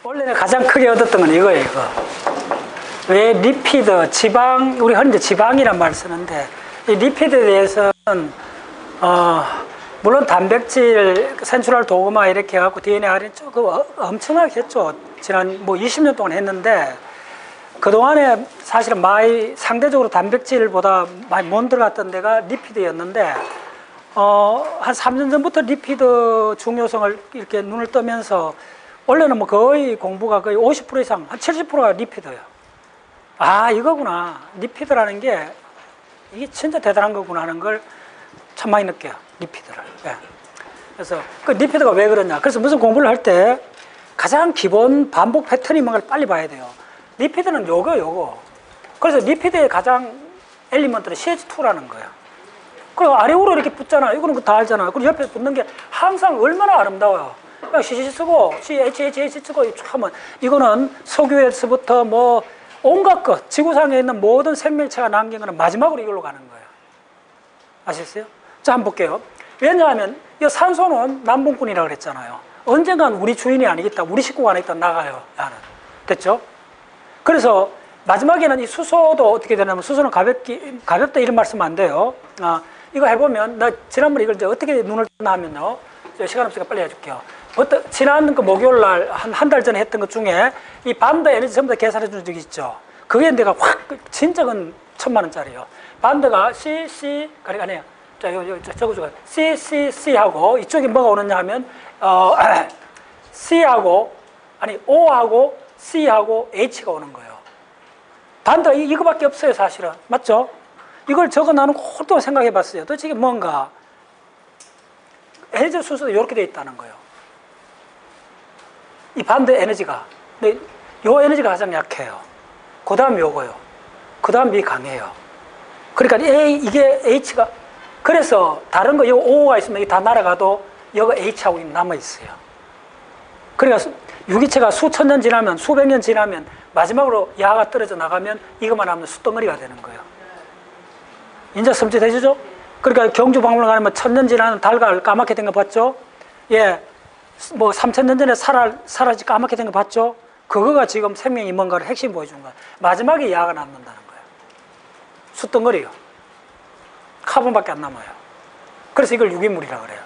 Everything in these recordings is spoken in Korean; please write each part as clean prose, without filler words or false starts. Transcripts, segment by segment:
원래 가장 크게 얻었던 건 이거예요, 이거. 왜 리피드, 지방, 우리 흔히 지방이란 말을 쓰는데, 이 리피드에 대해서는, 물론 단백질, 센츄럴 도그마 이렇게 해갖고 DNA 할인 조금 엄청나게 했죠. 지난 뭐 20년 동안 했는데, 그동안에 사실은 많이 상대적으로 단백질보다 많이 못 들어갔던 데가 리피드였는데, 한 3년 전부터 리피드 중요성을 이렇게 눈을 뜨면서, 원래는 뭐 거의 공부가 거의 50% 이상, 한 70%가 리피드예요. 아, 이거구나. 리피드라는 게 이게 진짜 대단한 거구나 하는 걸 참 많이 느껴요. 리피드를. 예. 그래서 그 리피드가 왜 그러냐. 그래서 무슨 공부를 할 때 가장 기본 반복 패턴이 뭔가를 빨리 봐야 돼요. 리피드는 요거. 그래서 리피드의 가장 엘리먼트는 CH2라는 거예요. 그리고 아래로 이렇게 붙잖아. 이거는 다 알잖아. 그리고 옆에 붙는 게 항상 얼마나 아름다워요. 그냥 CC 쓰고, CHH 쓰고, 하면 이거는 석유에서부터 뭐 온갖 것, 지구상에 있는 모든 생명체가 남긴 거는 마지막으로 이걸로 가는 거예요. 아시겠어요? 자, 한번 볼게요. 왜냐하면 이 산소는 남분꾼이라고 그랬잖아요. 언젠간 우리 주인이 아니겠다, 우리 식구가 아니겠다, 나가요. 나는. 됐죠? 그래서 마지막에는 이 수소도 어떻게 되냐면, 수소는 가볍다 이런 말씀 안 돼요. 이거 해보면, 나 지난번에 이걸 이제 어떻게 눈을 떴나 하면요. 시간 없으니까 빨리 해줄게요. 지난 그 목요일 날, 한 달 전에 했던 것 중에 이 반드 에너지 전부 다 계산해 준 적이 있죠. 그게 내가 확, 진짜는 1000만원짜리예요. 반드가 아니에요. 자, 적어줘요. CCC하고, 이쪽에 뭐가 오느냐 하면, C하고, O하고, C하고 H가 오는 거예요. 반드가 이거밖에 없어요, 사실은. 맞죠? 이걸 적어 나누고 또 생각해 봤어요. 도대체 이게 뭔가? 에너지 순서도 이렇게 돼 있다는 거예요. 이 반드 에너지가. 근데 요 에너지가 가장 약해요. 그 다음 요거요. 그 다음 이 강해요. 그러니까 이게 H가, 그래서 다른 거, 요 O가 있으면 이게 다 날아가도 여기 H하고 남아있어요. 그러니까 유기체가 수천 년 지나면, 수백 년 지나면, 마지막으로 야가 떨어져 나가면 이것만 하면 숯덩어리가 되는 거예요. 인자 섬찟해지죠? 그러니까 경주박물관 가면 1000년 지나는 달걀 까맣게 된 거 봤죠? 예. 뭐 3000년 전에 사라지 까맣게 된 거 봤죠? 그거가 지금 생명이 뭔가를 핵심 보여준 거야. 마지막에 야가 남는다는 거예요. 숯덩어리요. 카본밖에 안 남아요. 그래서 이걸 유기물이라고 그래요.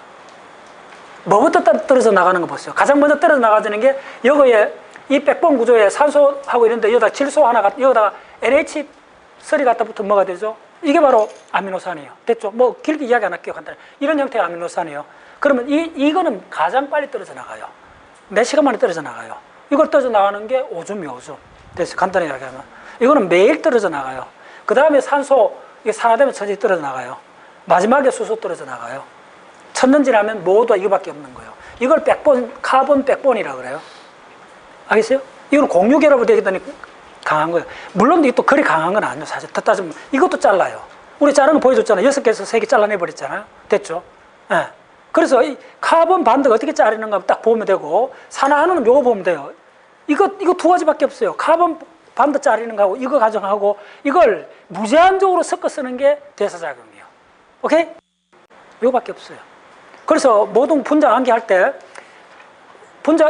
뭐부터 떨어져 나가는 거 보세요. 가장 먼저 떨어져 나가지는 게 여기에 이 백본 구조에 산소하고 이런데 여기다 질소 하나가, 여기다가 NH3 갖다 붙으면 뭐가 되죠? 이게 바로 아미노산이에요. 됐죠? 뭐 길게 이야기 안 할게요. 간단히. 이런 형태의 아미노산이에요. 그러면 이거는 가장 빨리 떨어져 나가요. 몇 시간 만에 떨어져 나가요. 이걸 떨어져 나가는 게 오줌이에요, 오줌. 됐어요. 간단히 이야기하면. 이거는 매일 떨어져 나가요. 그 다음에 산소, 이게 산화되면 천천히 떨어져 나가요. 마지막에 수소 떨어져 나가요. 1000년 지나면 모두 이거밖에 없는 거예요. 이걸 카본 백본이라고 그래요. 알겠어요? 이건 공유결합으로 되겠다니 강한 거예요. 물론 이게 또 그리 강한 건 아니에요. 사실 더 따지면 이것도 잘라요. 우리 자른 거 보여줬잖아요. 6개에서 3개 잘라내버렸잖아요. 됐죠? 예. 그래서 이 카본 반드가 어떻게 자르는가 딱 보면 되고, 산화하는 요거 보면 돼요. 이거 두 가지밖에 없어요. 카본 반드 자르는 거하고 이거 가정하고, 이걸 무제한적으로 섞어 쓰는 게 대사작용이에요. 오케이? 요거밖에 없어요. 그래서 모든 분자 암기할 때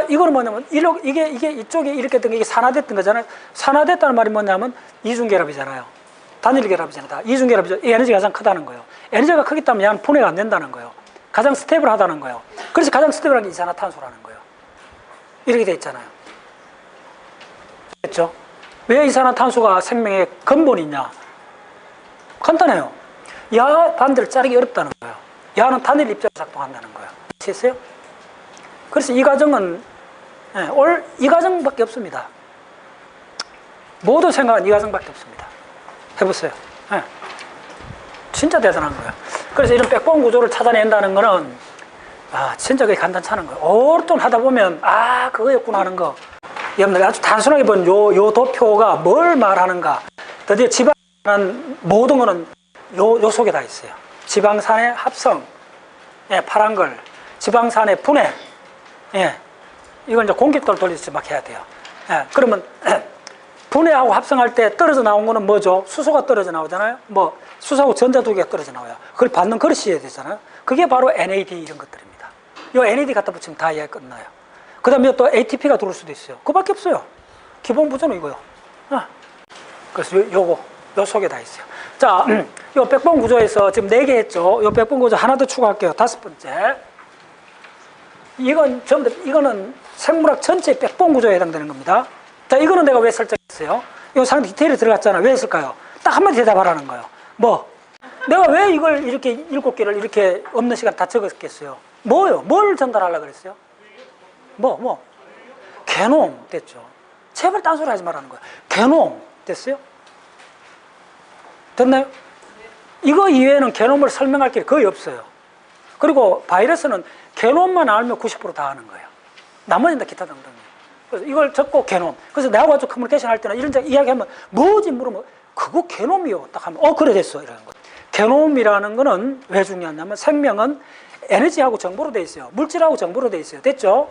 이거는 뭐냐면, 이게 이쪽에 이렇게 된 게 이게 산화됐던 거잖아요. 산화됐다는 말이 뭐냐면, 이중결합이잖아요. 단일 결합이잖아요. 이중결합이죠. 이 에너지가 가장 크다는 거예요. 에너지가 크기 때문에 얘는 분해가 안 된다는 거예요. 가장 스테이블하다는 거예요. 그래서 가장 스테이블한 게 이산화탄소라는 거예요. 이렇게 돼 있잖아요. 됐죠? 왜 이산화탄소가 생명의 근본이냐? 간단해요. 야 반대를 자르기 어렵다는 거예요. 야는 단일 입자로 작동한다는 거예요. 아시겠어요? 그래서 이 과정은 이 과정밖에 없습니다. 모두 생각은 이 과정밖에 없습니다. 해보세요. 진짜 대단한 거예요. 그래서 이런 백본 구조를 찾아낸다는 거는 진짜 그게 간단찮은 거예요. 오랫동안 하다 보면 그거였구나 하는 거. 여러분들 아주 단순하게 본 요 도표가 뭘 말하는가. 드디어 지방이라는 모든 거는 요 속에 다 있어요. 지방산의 합성, 파란 걸, 지방산의 분해, 이건 이제 공깃돌 돌리듯이 막 해야 돼요. 그러면 분해하고 합성할 때 떨어져 나온 거는 뭐죠? 수소가 떨어져 나오잖아요. 뭐 수소하고 전자 두 개가 떨어져 나와요. 그걸 받는 그릇이 해야 되잖아요. 그게 바로 NAD 이런 것들입니다. 이 NAD 갖다 붙이면 다 이야기 끝나요. 그 그 다음에 또 ATP가 들어올 수도 있어요. 그거밖에 없어요. 기본 구조는 이거요. 그래서 요 속에 다 있어요. 자, 요 백본 구조에서 지금 4개 했죠. 요 백본 구조 하나 더 추가할게요. 5번째. 이거는 생물학 전체 백본 구조에 해당되는 겁니다. 자, 이거는 내가 왜 설정했어요? 이거 상당히 디테일이 들어갔잖아. 왜 했을까요? 딱 한마디 대답하라는 거예요. 뭐? 내가 왜 이걸 이렇게 7개를 이렇게 없는 시간 다 적었겠어요? 뭐요? 뭘 전달하려고 그랬어요? 게놈 됐죠. 제발 딴소리 하지 말라는 거예요. 게놈 됐어요? 됐나요? 이거 이외에는 게놈을 설명할 게 거의 없어요. 그리고 바이러스는 게놈만 알면 90%다 아는 거예요. 나머지는 다 기타 등등. 그래서 이걸 적고 게놈. 그래서 내하고 아주 커뮤니케이션 할 때는 이런 이야기하면 뭐지 물으면 그거 게놈이요. 딱 하면 그래 됐어 이러는 거예요. 게놈이라는 거는 왜 중요하냐면 생명은 에너지하고 정보로 돼 있어요. 물질하고 정보로 돼 있어요. 됐죠?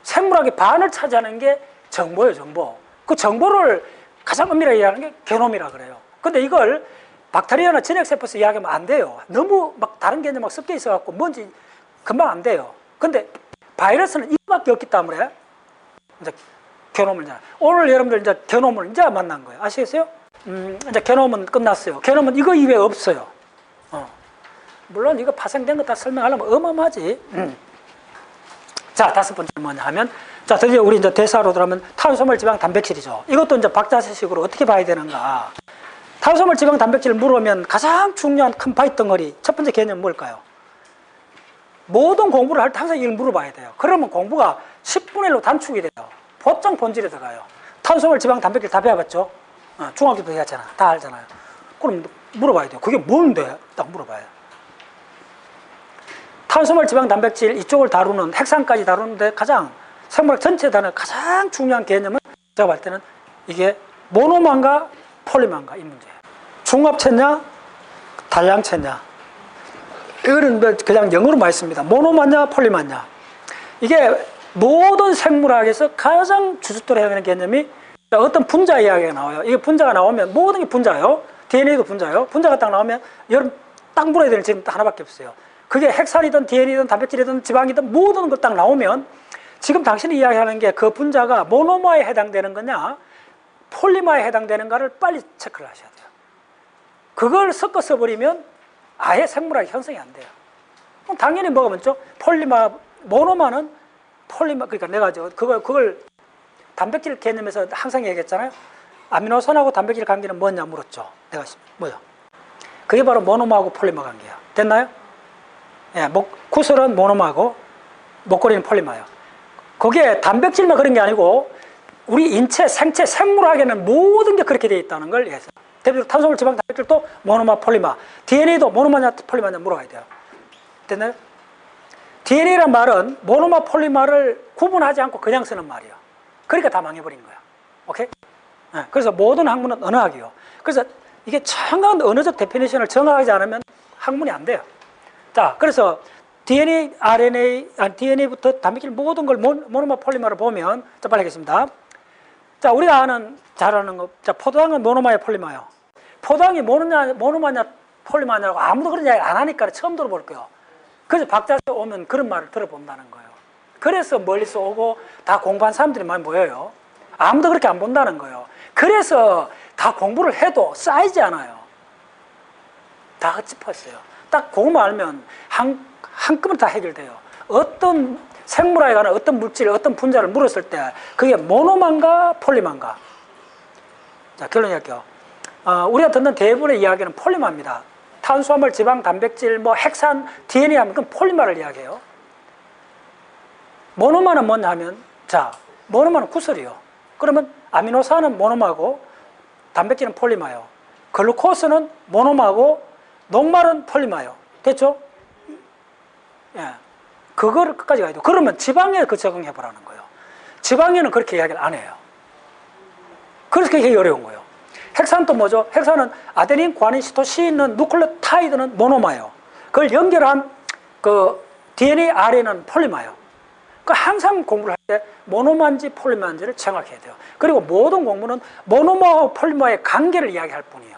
생물학의 반을 차지하는 게 정보예요, 정보. 그 정보를 가장 엄밀하게 이해하는 게 게놈이라 그래요. 근데 이걸 박테리아나 진핵세포에서 이야기하면 안 돼요. 너무 막 다른 개념 막 섞여 있어갖고 뭔지 금방 안 돼요. 근데 바이러스는 이거밖에 없기 때문에 이제 게놈을 오늘 여러분들 이제 게놈을 이제 만난 거예요. 아시겠어요? 이제 게놈은 끝났어요. 게놈은 이거 이외에 없어요. 물론 이거 파생된 거 다 설명하려면 어마어마하지. 자, 5번째는 뭐냐 하면, 자, 드디어 우리 이제 대사로 들어가면 탄수화물, 지방, 단백질이죠. 이것도 이제 박자식으로 어떻게 봐야 되는가. 탄수화물, 지방, 단백질을 물으면 가장 중요한 큰 파이 덩어리, 첫 번째 개념은 뭘까요? 모든 공부를 할 때 항상 이걸 물어봐야 돼요. 그러면 공부가 10분의 1로 단축이 돼요. 보통 본질에 들어가요. 탄수화물, 지방, 단백질 다 배워봤죠? 중학교 때 배웠잖아. 다 알잖아요. 그럼 물어봐야 돼요. 그게 뭔데? 딱 물어봐요. 탄수화물, 지방, 단백질 이쪽을 다루는 핵산까지 다루는데 가장 생물학 전체에 다루는 가장 중요한 개념은 제가 볼 때는 이게 모노만과 폴리만과 이 문제예요. 중합체냐 다량체냐 이거는 그냥 영어로 말했습니다. 모노만냐 폴리만냐. 이게 모든 생물학에서 가장 주축적으로 해야 되는 개념이 어떤 분자 이야기가 나와요. 이게 분자가 나오면 모든 게 분자예요. DNA도 분자예요. 분자가 딱 나오면 여러분 딱 물어야 되는 지금 하나밖에 없어요. 그게 핵산이든 DNA든 단백질이든 지방이든 모든 것 딱 나오면 지금 당신이 이야기하는 게 그 분자가 모노머에 해당되는 거냐 폴리머에 해당되는가를 빨리 체크를 하셔야 돼요. 그걸 섞어 써버리면 아예 생물학이 형성이 안 돼요. 그럼 당연히 뭐가 먼저 폴리머, 모노머는 폴리머, 그러니까 내가 그걸 단백질 개념에서 항상 얘기했잖아요. 아미노산하고 단백질 관계는 뭐냐 물었죠. 내가 뭐요? 그게 바로 모노머하고 폴리머 관계야. 됐나요? 예, 구슬은 모노머하고 목걸이는 폴리머예요. 그게 단백질만 그런 게 아니고 우리 인체, 생체, 생물학에는 모든 게 그렇게 되어 있다는 걸 이해해서 대표적으로 탄수화물, 지방, 단백질도 모노머, 폴리머, DNA도 모노머냐 폴리머냐 물어봐야 돼요. 됐나요? DNA란 말은 모노머, 폴리머를 구분하지 않고 그냥 쓰는 말이에요. 그러니까 다 망해버린 거야. 오케이? 네, 그래서 모든 학문은 언어학이요. 그래서 이게 정확한 언어적 데피니션을 정하지 않으면 학문이 안 돼요. 자, 그래서 DNA, RNA, DNA부터 단백질 모든 걸 모노머, 폴리머를 보면, 자, 빨리 하겠습니다. 자, 우리가 잘 아는 거, 자, 포도당은 모노머야, 폴리머요. 포도당이 모노머냐, 폴리머냐고 아무도 그런 이야기 안 하니까 처음 들어볼 거예요. 그래서 박자에서 오면 그런 말을 들어본다는 거예요. 그래서 멀리서 오고 다 공부한 사람들이 많이 모여요. 아무도 그렇게 안 본다는 거예요. 그래서 다 공부를 해도 쌓이지 않아요. 다 흩짚었어요. 딱 그거만 알면 한꺼번에 다 해결돼요. 어떤 생물학에 관한 어떤 물질, 어떤 분자를 물었을 때 그게 모노만가 폴리만가. 자, 결론 얘기할게요. 우리가 듣는 대부분의 이야기는 폴리마입니다. 탄수화물, 지방, 단백질, 핵산, DNA 하면 그건 폴리마를 이야기해요. 모노마는 뭐냐 하면, 자, 모노마는 구슬이요. 그러면 아미노산은 모노마고 단백질은 폴리마요. 글루코스는 모노마고 녹말은 폴리마요. 됐죠? 예. 그거를 끝까지 가야 돼요. 그러면 지방에 그 적응해보라는 거예요. 지방에는 그렇게 이야기를 안 해요. 그래서 그게 어려운 거예요. 핵산도 뭐죠? 핵산은 아데닌, 구아닌, 시토신은 누클레오타이드는 모노마예요. 그걸 연결한 그 DNA, RNA는 폴리마예요. 그 항상 공부를 할 때 모노마인지 폴리마인지를 정확해야 돼요. 그리고 모든 공부는 모노마와 폴리마의 관계를 이야기할 뿐이에요.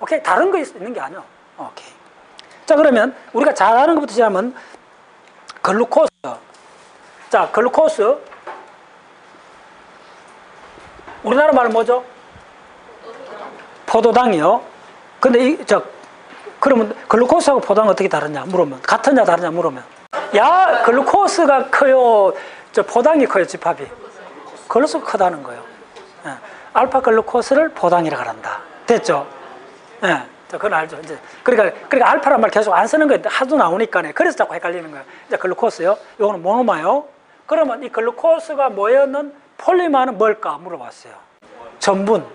오케이? 다른 거 있는 게 아니에요. 오케이. 자, 그러면 우리가 잘 아는 것부터 시작하면 글루코스, 자, 글루코스. 우리나라 말 뭐죠? 포도당이요. 근데 그러면 글루코스하고 포도당은 어떻게 다르냐 물으면, 같으냐 다르냐 물으면, 야, 글루코스가 커요, 저 포당이 커요, 집합이. 글루코스가 크다는 거예요. 예. 알파 글루코스를 포당이라고 한다. 됐죠? 예. 그건 알죠. 이제 그러니까 알파란 말 계속 안 쓰는 거예요. 하도 나오니까. 그래서 자꾸 헷갈리는 거예요. 이제 글루코스요. 요거는 모노마요. 그러면 이 글루코스가 모여있는 폴리마는 뭘까 물어봤어요. 전분.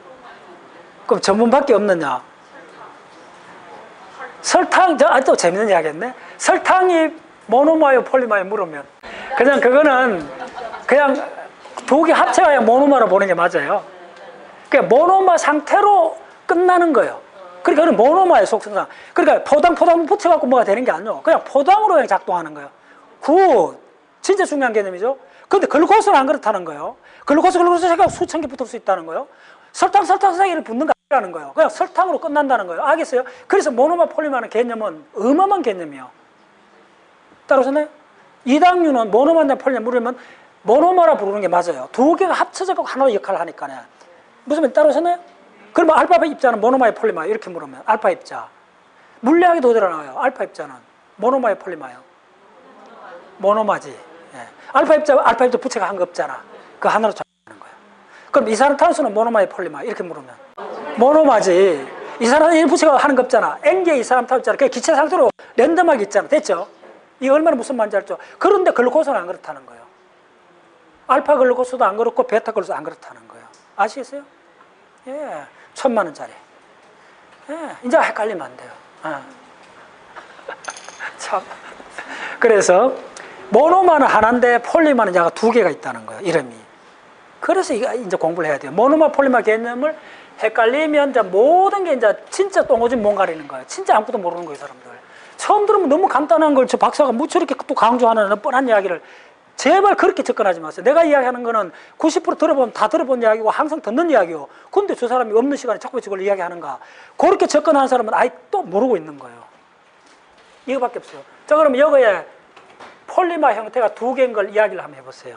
그럼 전분밖에 없느냐? 설탕, 또 재밌는 이야기였네. 설탕이 모노마요, 폴리마요 물으면 그냥 그거는 그냥 두 개 합쳐야 모노마로 보는 게 맞아요. 그러니까 모노마 상태로 끝나는 거예요. 그러니까 그건 모노마의 속성상. 그러니까 포당 붙여갖고 뭐가 되는 게 아니에요. 그냥 포당으로 그냥 작동하는 거예요. 굿. 진짜 중요한 개념이죠. 근데 글루코스는 안 그렇다는 거예요. 글루코스 색깔 수천 개 붙을 수 있다는 거예요. 설탕 사이를 붙는 거 아니라는 거예요. 그냥 설탕으로 끝난다는 거예요. 알겠어요? 그래서 모노마 폴리마는 개념은 어마어마한 개념이에요. 따라오셨나요? 이당류는 모노마나 폴리마 물으면 모노마라 부르는 게 맞아요. 두 개가 합쳐져 하나의 역할을 하니까요. 무슨 말 따라오셨나요? 그러면 알파 입자는 모노마의 폴리마 이렇게 물으면 알파 입자. 물리학이 도대로 나와요. 알파 입자는 모노마의 폴리마요. 모노마지. 예. 알파 입자 부채가 한 거 없잖아. 그 하나로 작용하는 거예요. 그럼 이산화탄소는 모노마의 폴리마 이렇게 물으면 모노마지. 이산화탄소 부채가 하는 거 없잖아. N개 이산화탄소 있잖아. 그 기체 상태로 랜덤하게 있잖아. 됐죠? 이게 얼마나 무슨 말인지 알죠? 그런데 글루코스는 안 그렇다는 거예요. 알파 글루코스도 안 그렇고 베타 글루코스도 안 그렇다는 거예요. 아시겠어요? 예. 1000만원짜리. 예. 이제 헷갈리면 안 돼요. 참. 그래서 모노마는 하나인데 폴리마는 야가 두 개가 있다는 거예요. 이름이. 그래서 이제 공부를 해야 돼요. 모노마 폴리마 개념을 헷갈리면 이제 모든 게 이제 진짜 똥오줌 못 가리는 거예요. 진짜 아무것도 모르는 거예요, 사람들. 처음 들으면 너무 간단한 걸 저 박사가 무척 이렇게 또 강조하는 뻔한 이야기를 제발 그렇게 접근하지 마세요. 내가 이야기하는 거는 90% 들어보면 다 들어본 이야기고 항상 듣는 이야기요. 근데 저 사람이 없는 시간에 자꾸 저걸 이야기하는가. 그렇게 접근하는 사람은 아예 또 모르고 있는 거예요. 이거밖에 없어요. 자, 그러면 여기에 폴리마 형태가 두 개인 걸 이야기를 한번 해보세요.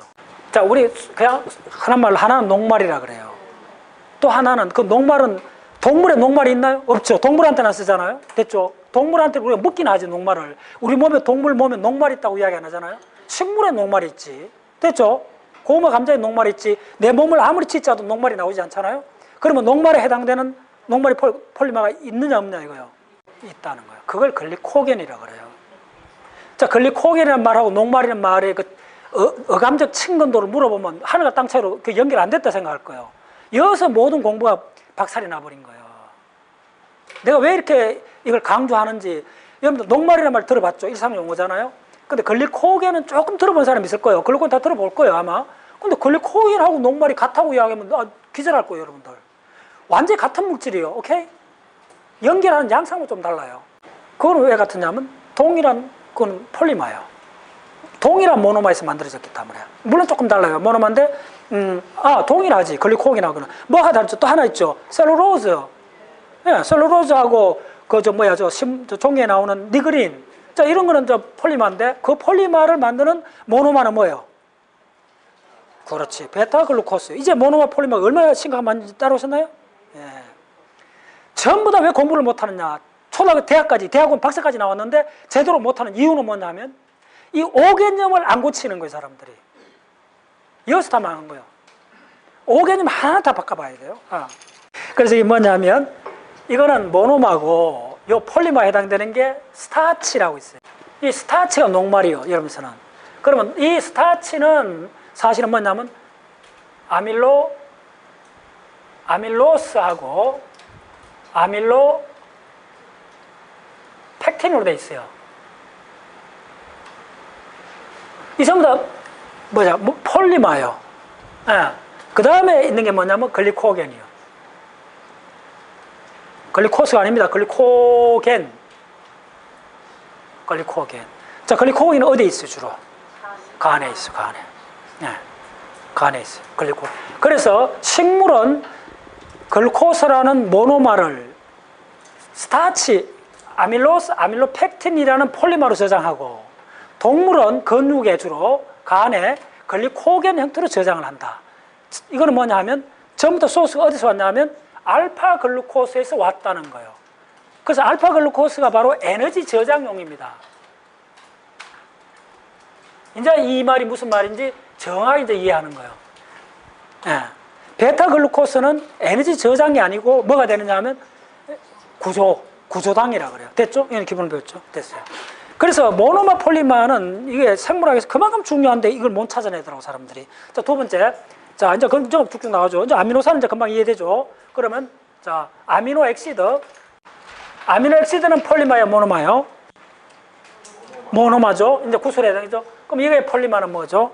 자, 우리 그냥 흔한 말로 하나는 녹말이라 그래요. 또 하나는 그 녹말은 동물에 녹말이 있나요? 없죠. 동물한테는 쓰잖아요. 됐죠? 동물한테 우리가 먹긴 하지 녹말을. 우리 몸에 동물 몸에 녹말이 있다고 이야기 안 하잖아요. 식물에 녹말이 있지. 됐죠? 고구마 감자에 녹말이 있지. 내 몸을 아무리 찢자도 녹말이 나오지 않잖아요. 그러면 녹말에 해당되는 녹말이 폴리마가 있느냐 없느냐 이거요. 있다는 거예요. 그걸 글리코겐이라고 그래요. 자, 글리코겐이라는 말하고 녹말이라는 말의 그 어감적 친근도를 물어보면 하늘과 땅 차이로 그 연결 안 됐다 생각할 거예요. 여기서 모든 공부가 박살이 나버린 거예요. 내가 왜 이렇게 이걸 강조하는지. 여러분들 녹말이라는 말 들어봤죠? 일상 용어잖아요. 근데 글리코겐은 조금 들어본 사람이 있을 거예요. 글리코겐 다 들어볼 거예요 아마. 근데 글리코겐하고 녹말이 같다고 이야기하면 기절할 거예요 여러분들. 완전히 같은 물질이에요. 오케이? 연결하는 양상은 좀 달라요. 그건 왜 같으냐면 동일한 그건 폴리마예요. 동일한 모노마에서 만들어졌기 때문에. 물론 조금 달라요. 모노마인데 동일하지. 글리코겐하고는. 뭐가 다르죠? 또 하나 있죠. 셀룰로즈. 예, 셀룰로즈하고 저 종이에 나오는 니그린. 자, 이런 거는 저 폴리마인데 그 폴리마를 만드는 모노마는 뭐예요? 그렇지. 베타글루코스. 이제 모노마 폴리마가 얼마나 심각한 문제인지 따라오셨나요? 예. 전부 다 왜 공부를 못하느냐. 초등학교 대학까지, 대학원 박사까지 나왔는데 제대로 못하는 이유는 뭐냐면 이 5개념을 안 고치는 거예요, 사람들이. 여기서 다 망한 거예요. 5개념 하나 다 바꿔봐야 돼요. 그래서 이게 뭐냐면 이거는 모노마고 요 폴리마에 해당되는 게 스타치라고 있어요. 이 스타치가 녹말이요, 여러분서는. 그러면 이 스타치는 사실은 뭐냐면 아밀로스하고 팩틴으로 돼 있어요. 이 전부 다 폴리마요. 그 다음에 있는 게 뭐냐면 글리코겐이요. 글리코스가 아닙니다. 글리코겐. 자, 글리코겐은 어디에 있어요, 주로? 간에 있어, 간에. 네. 간에 있어, 글리코겐. 그래서 식물은 글루코스라는 모노마를 스타치, 아밀로펙틴이라는 폴리마로 저장하고 동물은 근육에 주로 간에 글리코겐 형태로 저장을 한다. 이거는 뭐냐 하면 전부터 소스가 어디서 왔냐 하면 알파 글루코스에서 왔다는 거예요. 그래서 알파 글루코스가 바로 에너지 저장용입니다. 이제 이 말이 무슨 말인지 정확히 이제 이해하는 거예요. 예. 베타 글루코스는 에너지 저장이 아니고 뭐가 되느냐 하면 구조당이라 그래요. 됐죠? 이건 기본을 배웠죠? 됐어요. 그래서 모노마 폴리마는 이게 생물학에서 그만큼 중요한데 이걸 못 찾아내더라고, 사람들이. 자, 두 번째. 자, 이제 그럼 쭉쭉 나가죠. 이제 아미노산은 이제 금방 이해되죠? 그러면, 자, 아미노 엑시드. 아미노 엑시드는 폴리마야, 모노마요? 모노마죠? 이제 구슬에 해당이죠? 그럼 이게 폴리마는 뭐죠?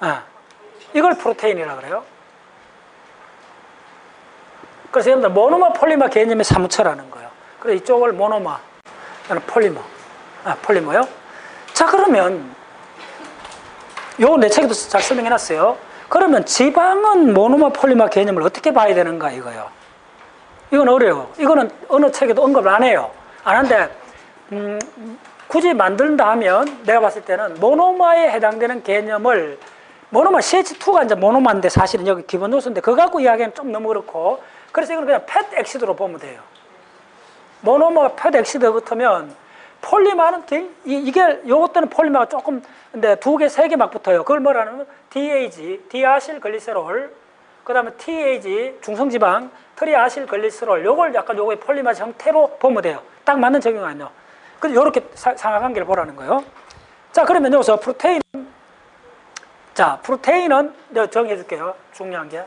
아, 이걸 프로테인이라 그래요. 그래서 여러분들 모노마 폴리마 개념의 사무처라는 거예요. 그래서 이쪽을 모노마, 폴리머. 폴리머요. 자, 그러면 요 내 책에도 잘 설명해 놨어요. 그러면 지방은 모노마 폴리마 개념을 어떻게 봐야 되는가 이거요. 이건 어려워. 이거는 어느 책에도 언급을 안 해요. 안 하는데 굳이 만든다 하면 내가 봤을 때는 모노마에 해당되는 개념을 모노마 CH2가 이제 모노마인데 사실은 여기 기본 요소인데 그거 갖고 이야기하면 좀 너무 그렇고 그래서 이건 그냥 팻 엑시드로 보면 돼요. 모노마 팻 엑시드 붙으면 폴리마는 이게 요것들은 폴리마가 조금 근데 두 개, 세 개 막 붙어요. 그걸 뭐라는 DAG, 디아실글리세롤, 그다음에 TAG, 중성지방, 트리아실글리세롤. 요걸 약간 요거의 폴리마 형태로 보면 돼요. 딱 맞는 적용 아니요. 그래서 요렇게 상하관계를 보라는 거예요. 자, 그러면 여기서 프로테인. 자, 프로테인은 내가 정해 줄게요. 중요한 게.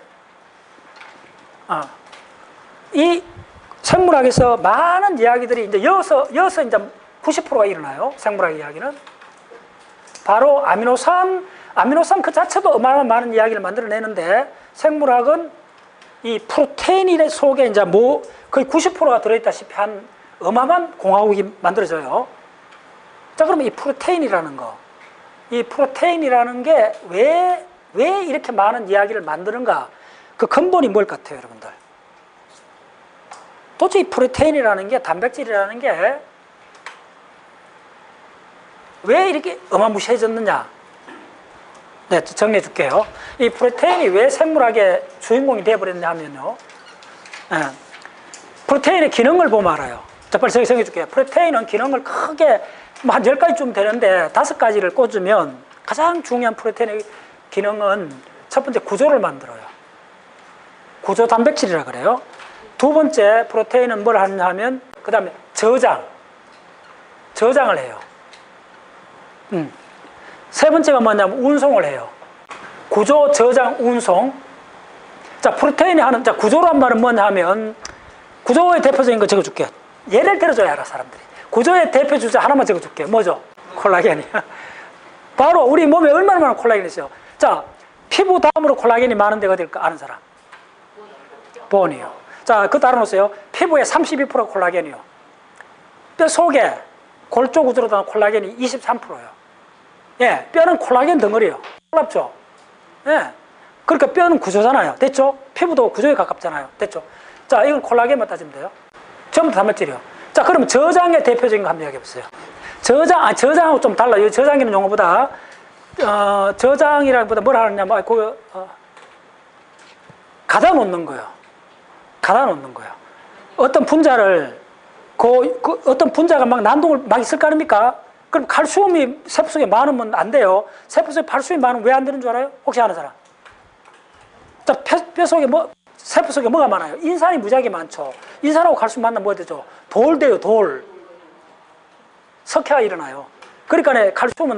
이 생물학에서 많은 이야기들이 이제 여기서 이제 90%가 일어나요. 생물학 이야기는. 바로 아미노산 그 자체도 어마어마한 많은 이야기를 만들어내는데 생물학은 이 프로테인 속에 이제 거의 90%가 들어있다시피 한 어마어마한 공화국이 만들어져요. 자, 그러면 이 프로테인이라는 게 왜 이렇게 많은 이야기를 만드는가? 그 근본이 뭘 같아요, 여러분들? 도대체 이 프로테인이라는 게, 단백질이라는 게 왜 이렇게 어마무시해졌느냐? 네, 정리해 줄게요. 이 프로테인이 왜 생물학의 주인공이 되어버렸냐 하면요. 프로테인의 기능을 보면 알아요. 자, 빨리 정해 줄게요. 프로테인은 기능을 크게 한 10가지쯤 되는데 5가지를 꽂으면 가장 중요한 프로테인의 기능은 첫 번째 구조를 만들어요. 구조 단백질이라 그래요. 두 번째 프로테인은 뭘 하느냐 하면 그 다음에 저장을 해요. 세 번째가 뭐냐면 운송을 해요. 구조, 저장, 운송. 자, 프로테인이 하는, 자, 구조로 한 말은 뭐냐 하면 구조의 대표적인 거 적어줄게요. 예를 들어줘야 알아, 사람들이. 구조의 대표 주제 하나만 적어줄게요. 뭐죠? 콜라겐이. 바로 우리 몸에 얼마나 많은 콜라겐이 있어요. 자, 피부 다음으로 콜라겐이 많은 데가 어딜까? 아는 사람? 본이요. 자, 그것도 알아놓으세요. 피부의 32%가 콜라겐이요. 뼈 속에 골조 구조로 된 콜라겐이 23%예요. 예, 뼈는 콜라겐 덩어리예요. 놀랍죠? 예. 그러니까 뼈는 구조잖아요. 됐죠? 피부도 구조에 가깝잖아요. 됐죠? 자, 이건 콜라겐만 따지면 돼요. 전부 다 단백질이요. 자, 그러면 저장의 대표적인 거 한번 이야기해 보세요. 저장하고 좀 달라요. 저장이라는 용어보다, 저장이라기보다 뭘 하느냐면, 가다 놓는 거예요. 어떤 분자를, 어떤 분자가 막 난동을 막 있을 거 아닙니까? 그럼 칼슘이 세포 속에 많으면 안 돼요. 세포 속에 칼슘이 많으면 왜 안 되는 줄 알아요? 혹시 아는 사람? 자, 뼈 속에 세포 속에 뭐가 많아요? 인산이 무지하게 많죠. 인산하고 칼슘 만나면 뭐 되죠? 돌 돼요, 돌. 석회가 일어나요. 그러니까 칼슘이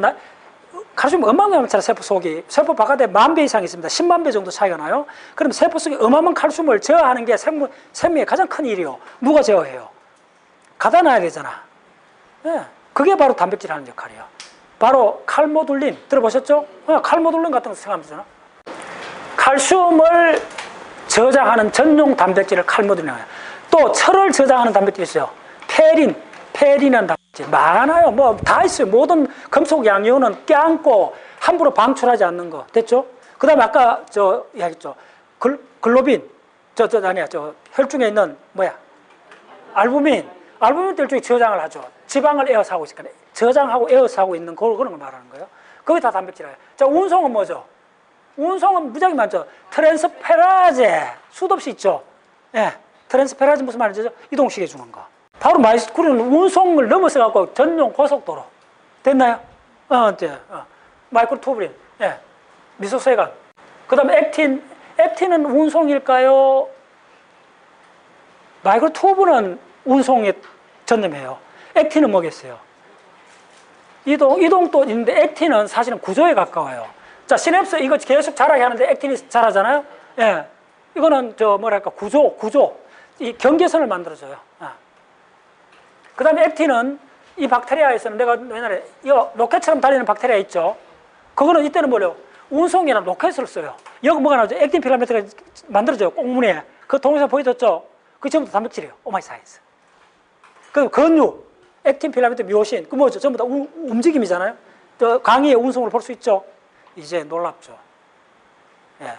어마어마하게 많잖아요, 세포 속이. 세포 바깥에 10,000배 이상 있습니다. 10만 배 정도 차이가 나요. 그럼 세포 속에 어마어마한 칼슘을 제어하는 게 생명의 가장 큰 일이요. 누가 제어해요? 가다 놔야 되잖아. 예. 그게 바로 단백질 하는 역할이에요. 바로 칼모듈린 들어보셨죠? 칼모듈린 같은 거 생각하면 되잖아. 칼슘을 저장하는 전용 단백질을 칼모듈린이에요. 또 철을 저장하는 단백질이 있어요. 페린이라는 단백질 많아요. 뭐 다 있어요. 모든 금속 양이온은 껴안고 함부로 방출하지 않는 거. 됐죠? 그 다음에 아까 이야기했죠. 글로빈 혈중에 있는 알부민도 일종의 저장을 하죠. 지방을 에워싸고 있으니까 저장하고 에워싸고 있는 그런 걸 말하는 거예요. 그게 다 단백질이에요. 자, 운송은 뭐죠? 운송은 무지하게 많죠. 트랜스페라제, 수도 없이 있죠. 예. 트랜스페라제 무슨 말이죠? 이동시켜 주는 거. 바로 마이스쿠리는 운송을 넘어서 갖고 전용 고속도로. 됐나요? 이제, 마이크로투브린. 예. 미소세관. 그 다음에 액틴. 액틴은 운송일까요? 마이크로투브는 운송에 전념해요. 액틴은 뭐겠어요? 이동도 있는데 액틴은 사실은 구조에 가까워요. 자, 시냅스 이거 계속 자라게 하는데 액틴이 자라잖아요? 예. 이거는 뭐랄까, 구조. 이 경계선을 만들어줘요. 그 다음에 액틴은 이 박테리아에서는 내가 옛날에 이거 로켓처럼 달리는 박테리아 있죠? 그거는 이때는 뭐래요? 운송이나 로켓을 써요. 여기 뭐가 나오죠? 액틴 필라멘트가 만들어져요. 꽁무니에. 그 동영상 보여줬죠? 그게 전부 다 단백질이에요. 오마이 사이언스. 그 근육, 액틴 필라멘트 묘신, 그 뭐죠? 전부 다 움직임이잖아요. 강의의 운송을 볼 수 있죠? 이제 놀랍죠. 예.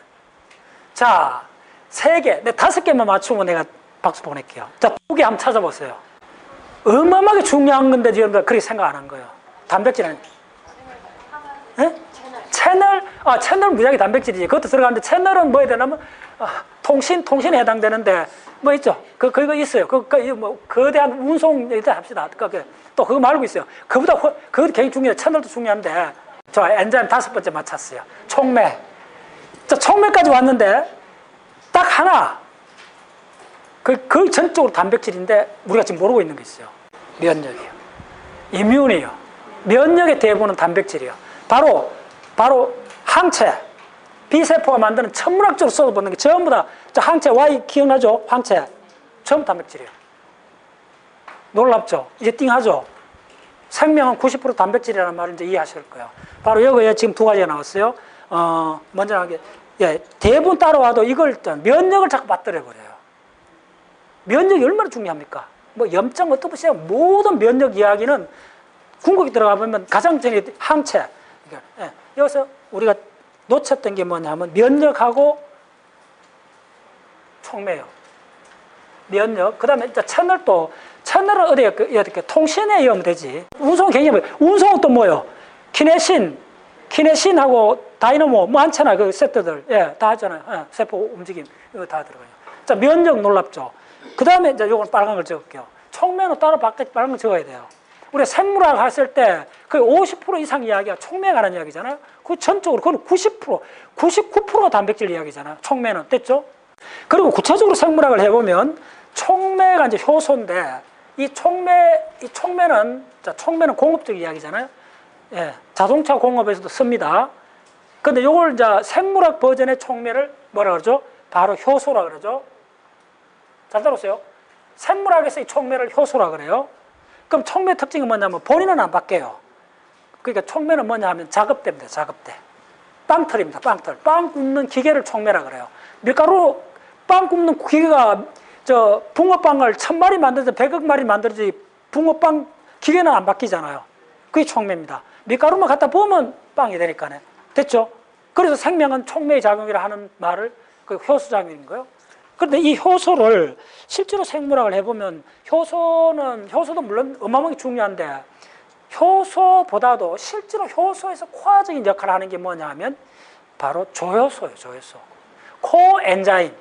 자, 3개, 5개만 맞추면 내가 박수 보낼게요. 자, 2개 한번 찾아보세요. 어마어마하게 중요한 건데 지금 그렇게 생각 안 한 거예요. 단백질은. 예? 채널 무지하게 단백질이지. 그것도 들어가는데 채널은 뭐 해야 되냐면, 통신에 해당되는데, 뭐 있죠? 그거 있어요. 뭐, 거대한 운송, 일단 합시다. 또 그거 말고 있어요. 그것도 굉장히 중요해요. 채널도 중요한데. 저 엔자임 5번째 맞췄어요. 촉매. 자, 촉매까지 왔는데, 딱 하나. 그 전적으로 단백질인데, 우리가 지금 모르고 있는 게 있어요. 면역이요. 이뮨이요. 면역의 대부분은 단백질이요. 바로 항체. B세포가 만드는 천문학적으로 쏟아붓는 게 전부 다, 저 항체 Y 기억나죠? 항체. 전부 단백질이에요. 놀랍죠? 이제 띵하죠? 생명은 90% 단백질이라는 말을 이제 이해하실 거예요. 바로 여기에 지금 2가지가 나왔어요. 먼저 하게, 예, 대부분 따라와도 이걸 일단 면역을 자꾸 맞들어버려요. 면역이 얼마나 중요합니까? 뭐 염증 어떤 것이야? 모든 면역 이야기는 궁극이 들어가 보면 가장 전에 항체. 그러니까, 예, 여기서 우리가 놓쳤던 게 뭐냐면 면역하고 촉매요. 면역. 그 다음에 채널은 어떻게 통신에 의하면 되지. 운송은 굉장히 운송은 또 뭐예요? 키네신하고 다이너모 많잖아. 그 세트들. 예, 다 하잖아요. 예, 세포 움직임. 이거 다 들어가요. 자, 면역 놀랍죠. 그 다음에 이제 요건 빨간 걸 적을게요. 촉매는 따로 빨간 걸 적어야 돼요. 우리가 생물학 했을 때 거의 50% 이상 이야기가 촉매에 관한 이야기잖아요. 그 전적으로, 그건 90%, 99%가 단백질 이야기잖아요. 촉매는. 됐죠? 그리고 구체적으로 생물학을 해보면 촉매가 이제 효소인데 이 촉매는 공업적 이야기잖아요. 예, 자동차 공업에서도 씁니다. 근데 요걸 이제 생물학 버전의 촉매를 뭐라 그러죠? 바로 효소라 그러죠. 잘 들었어요? 생물학에서 이 촉매를 효소라 그래요. 그럼 촉매 특징이 뭐냐면 본인은 안 바뀌어요. 그러니까 촉매는 뭐냐 하면 작업대입니다. 작업대. 빵틀입니다. 빵틀. 빵 굽는 기계를 촉매라 그래요. 밀가루 빵 굽는 기계가 붕어빵을 1000마리 만들지 100억 마리 만들지 붕어빵 기계는 안 바뀌잖아요. 그게 촉매입니다. 밀가루만 갖다 부으면 빵이 되니까요. 됐죠? 그래서 생명은 촉매의 작용이라 하는 말을 그 효소작용인 거예요. 그런데 이 효소를 실제로 생물학을 해보면 효소도 물론 어마어마하게 중요한데 효소보다도 실제로 효소에서 코어적인 역할을 하는 게 뭐냐 하면 바로 조효소예요. 조효소. 코엔자임.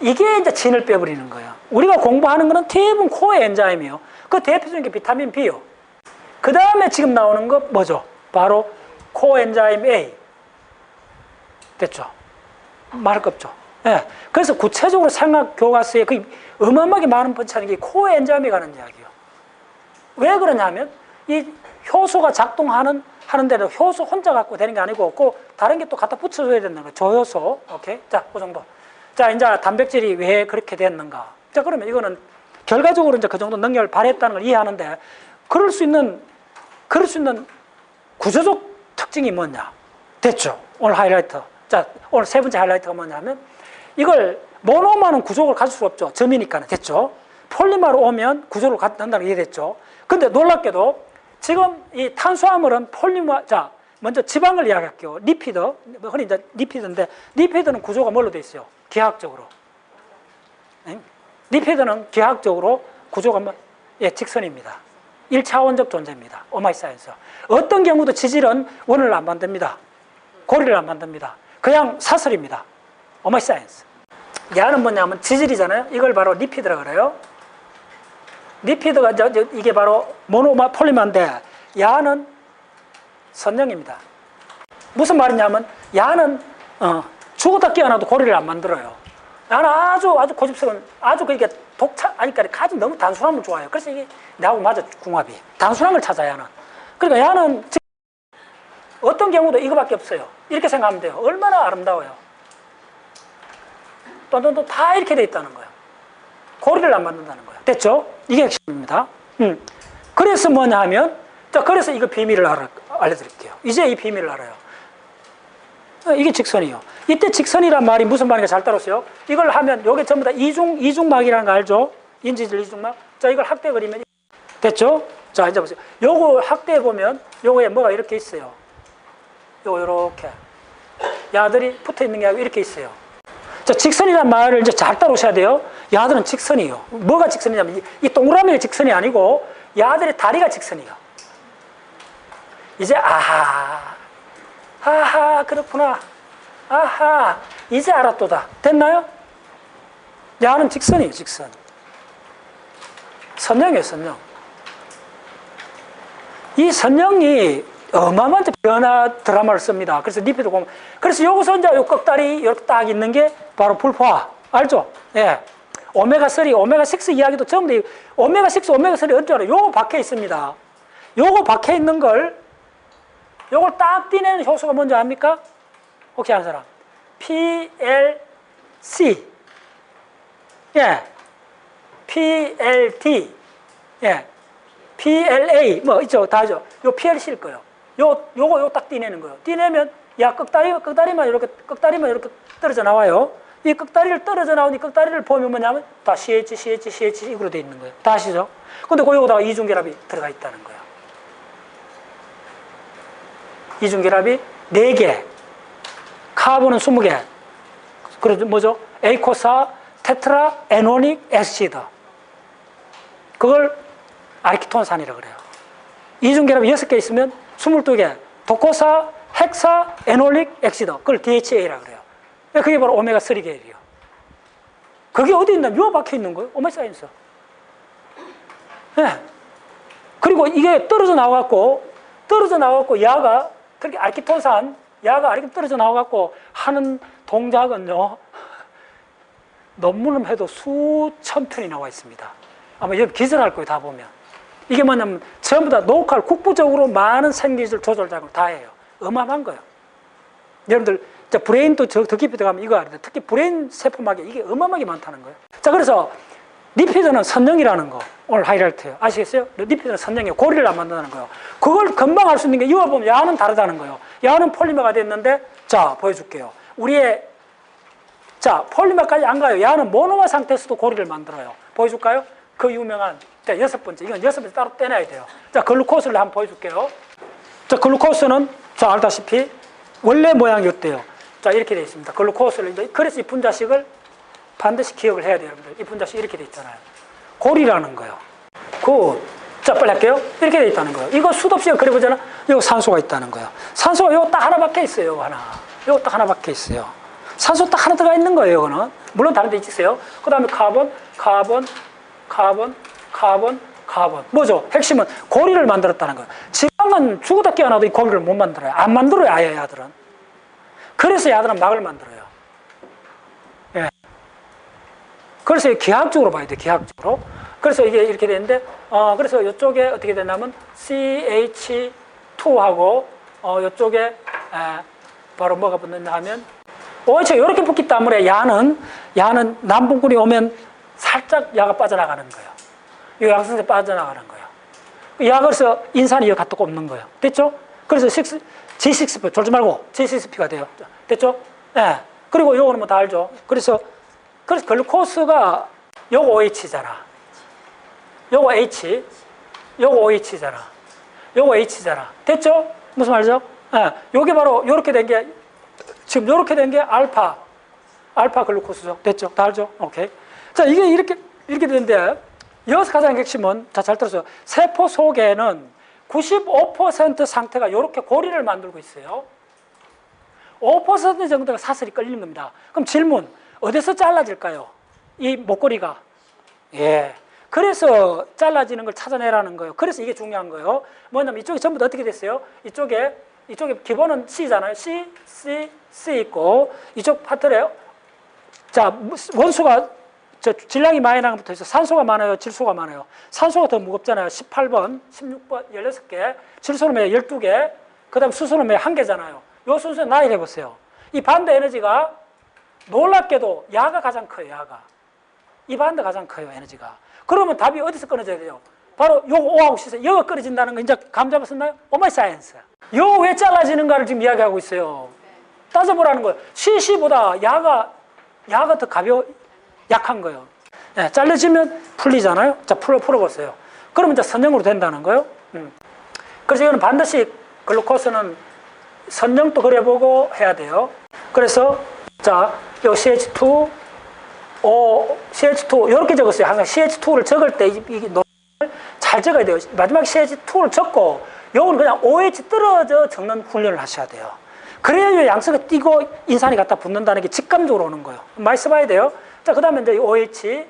이게 이제 진을 빼버리는 거예요. 우리가 공부하는 거는 대부분 코엔자임이에요. 그 대표적인 게 비타민 B요. 그 다음에 지금 나오는 거 뭐죠? 바로 코엔자임 A. 됐죠? 말할 거 없죠? 예. 그래서 구체적으로 생학 교과서에 그 어마어마하게 많은 번차는 게 코엔자임에 관한 이야기예요. 왜 그러냐면 이 효소가 하는데도 효소 혼자 갖고 되는 게 아니고 다른 게 또 갖다 붙여줘야 된다는 거예요. 조효소. 오케이? 자, 그 정도. 자, 이제 단백질이 왜 그렇게 됐는가? 자, 그러면 이거는 결과적으로 이제 그 정도 능력을 발휘했다는 걸 이해하는데 그럴 수 있는 구조적 특징이 뭐냐? 됐죠? 오늘 하이라이트. 자, 오늘 3번째 하이라이트가 뭐냐면 이걸 모노마는 구조를 가질 수 없죠. 점이니까는. 됐죠? 폴리머로 오면 구조를 갖는다는 걸 이해됐죠? 근데 놀랍게도 지금 이 탄수화물은 폴리머, 자, 먼저 지방을 이야기할게요. 리피드, 흔히 이제 리피드인데, 리피드는 구조가 뭘로 돼 있어요? 기하학적으로. 리피드는 기하학적으로 구조가 직선입니다. 1차원적 존재입니다. 오마이 사이언스. 어떤 경우도 지질은 원을 안 만듭니다. 고리를 안 만듭니다. 그냥 사설입니다. 오마이 사이언스. 야는 뭐냐면 지질이잖아요. 이걸 바로 리피드라 그래요. 리피드가 이게 바로 모노마 폴리머인데 야는 선형입니다. 무슨 말이냐면 야는 죽었다 깨어나도 고리를 안 만들어요. 야는 아주 고집스러운 아주 그게 그러니까 가지 너무 단순함을 좋아해요. 그래서 이게 나하고 맞아 궁합이 단순한 걸 찾아야 하는. 그러니까 야는 어떤 경우도 이거밖에 없어요. 이렇게 생각하면 돼요. 얼마나 아름다워요. 또 다 이렇게 돼 있다는 거예요. 고리를 안 만든다는 거예요. 됐죠? 이게 핵심입니다. 그래서 뭐냐 하면 그래서 이거 비밀을 알려드릴게요. 이제 이 비밀을 알아요. 이게 직선이요. 이때 직선이란 말이 무슨 말인가 잘 따라오세요. 이걸 하면 이게 전부 다 이중막이라는 거 알죠? 인지질 이중막. 자, 이걸 확대 그리면 됐죠? 자, 이제 보세요. 요거 확대해 보면 요거에 뭐가 이렇게 있어요. 요거 이렇게 야들이 붙어 있는 게 아니고 이렇게 있어요. 자, 직선이란 말을 이제 잘 따라오셔야 돼요. 야들은 직선이에요. 뭐가 직선이냐면 이 동그라미가 직선이 아니고 야들의 다리가 직선이에요. 이제 아하 그렇구나. 아하 이제 알았도다. 됐나요? 야는 직선이에요. 직선. 선형이에요. 선형. 이 선형이 어마어마한 변화 드라마를 씁니다. 그래서 리피드 보면 그래서 여기서 이제 요 꺽다리 이렇게 딱 있는 게 바로 불포화 알죠? 예. 오메가3, 오메가6 이야기도 전부 다 오메가6, 오메가3 어쩔 알아요? 요거 박혀 있습니다. 요거 박혀 있는 걸 요걸 딱 띄내는 효소가 뭔지 압니까? 혹시 아는 사람? PLC. 예. PLT. 예. PLA. 뭐 있죠? 다죠. 요 PLC일 거예요. 요거 딱 띄내는 거예요. 띄내면 야 꺽다리만 이렇게 떨어져 나와요. 이 꺽다리를 떨어져 나오니 꺽다리를 보면 뭐냐면 다 CH 이거로 돼 있는 거예요. 다 아시죠? 근데 거기다가 이중결합이 들어가 있다는 거예요. 이중결합이 4개, 카본은 20개. 그래서 뭐죠? 에이코사 테트라 에노닉 엑시드. 그걸 아르키톤산이라고 그래요. 이중결합이 6개 있으면 22개. 도코사 헥사 에놀릭 엑시드. 그걸 DHA라고 그래요. 그게 바로 오메가3 계열이에요. 그게 어디 있나? 요 박혀 있는 거예요. 오메가 사이언스. 네. 그리고 이게 떨어져 나와갖고 야가 그렇게 아르키톤산 야가 아르키 떨어져 나와갖고 하는 동작은요. 논문을 해도 수천 편이 나와 있습니다. 아마 여기 기절할 거예요. 다 보면. 이게 뭐냐면 전부 다 녹화를 국부적으로 많은 생리질 조절 작업을 다 해요. 어마어마한 거예요. 여러분들 브레인도 더 깊이 들어가면 이거 알아요. 특히 브레인 세포막에 이게 어마어마하게 많다는 거예요. 자, 그래서 리피드는 선형이라는 거 오늘 하이라이트예요. 아시겠어요? 리피드는 선형이에요. 고리를 안 만든다는 거예요. 그걸 금방 알 수 있는 게 이거 보면 야는 다르다는 거예요. 야는 폴리머가 됐는데 자 보여줄게요. 폴리머까지 안 가요. 야는 모노마 상태에서도 고리를 만들어요. 보여줄까요? 그 유명한 6번째. 이건 6번째 따로 떼내야 돼요. 자, 글루코스를 한번 보여줄게요. 자, 글루코스는 자 알다시피 원래 모양이 어때요? 자, 이렇게 되어 있습니다. 글루코스를 이제 그래서 이 분자식을 반드시 기억을 해야 돼요, 여러분들. 이 분자식 이렇게 되어 있잖아요. 고리라는 거예요. 자, 빨리 할게요. 이렇게 되어 있다는 거예요. 이거 수도 없이 그려보잖아. 이거 산소가 있다는 거예요. 산소가 이거 딱 하나밖에 있어요. 이거 딱 하나밖에 있어요. 산소 딱 하나 들어가 있는 거예요, 이거는. 물론 다른 데 있어요. 그 다음에 카본. 뭐죠? 핵심은 고리를 만들었다는 거예요. 지방은 죽어다 깨어나도 이 고리를 못 만들어요. 안 만들어요, 아예 야들은. 그래서 야들은 막을 만들어요. 예. 그래서 기하학적으로 봐야 돼요, 기하학적으로. 그래서 이게 이렇게 되는데, 그래서 이쪽에 어떻게 되냐면, CH2하고, 이쪽에, 바로 뭐가 붙는다 하면, OH 이렇게 붙기 때문에 야는 남분군이 오면 살짝 야가 빠져나가는 거예요. 이 약성세 빠져나가는 거예요. 야, 그래서 인산이 여기 갖다 꼽는 거예요. 됐죠? 그래서 G6P, 졸지 말고 G6P가 돼요. 됐죠? 네. 그리고 요거는 뭐 다 알죠? 그래서 글루코스가 요거 OH잖아. 요거 H, 요거 OH잖아. 요거 H잖아. 됐죠? 무슨 말이죠? 네. 요게 바로 요렇게 된 게, 지금 요렇게 된 게 알파 글루코스죠. 됐죠? 다 알죠? 오케이. 자, 이게 이렇게 되는데, 여기서 가장 핵심은, 자, 잘 들었어요. 세포 속에는 95% 상태가 이렇게 고리를 만들고 있어요. 5% 정도가 사슬이 끌리는 겁니다. 그럼 질문, 어디서 잘라질까요? 이 목걸이가. 예. 그래서 잘라지는 걸 찾아내라는 거예요. 그래서 이게 중요한 거예요. 뭐냐면 이쪽이 전부 다 어떻게 됐어요? 이쪽에 기본은 C잖아요. C 있고, 이쪽 파트래요. 자, 원수가, 질량이 많이 나는 것부터 해서 산소가 많아요, 질소가 많아요. 산소가 더 무겁잖아요. 18번, 16번, 16개, 질소는 몇 12개, 그 다음 수소는 몇 1개잖아요. 요 순서에 나열해 보세요. 이 반대 에너지가 놀랍게도 야가 가장 커요, 야가. 이 반대 가장 커요, 에너지가. 그러면 답이 어디서 끊어져야 돼요? 바로 요거 O하고 C에서 여가 끊어진다는 거 이제 감 잡았었나요? 오마이 사이언스. 요 왜 잘라지는가를 지금 이야기하고 있어요. 따져보라는 거예요. CC보다 야가 더 약한 거예요. 네, 잘라지면 풀리잖아요. 자, 풀어보세요. 그러면 이제 선형으로 된다는 거예요. 그래서 이거는 반드시 글루코스는 선형도 그려보고 해야 돼요. 그래서, 자, 요 CH2, CH2, 이렇게 적었어요. 항상 CH2를 적을 때, 이게 잘 적어야 돼요. 마지막에 CH2를 적고, 요거는 그냥 OH 떨어져 적는 훈련을 하셔야 돼요. 그래야 양수가 띄고 인산이 갖다 붙는다는 게 직감적으로 오는 거예요. 많이 써봐야 돼요. 자, 그 다음에 이제 OH,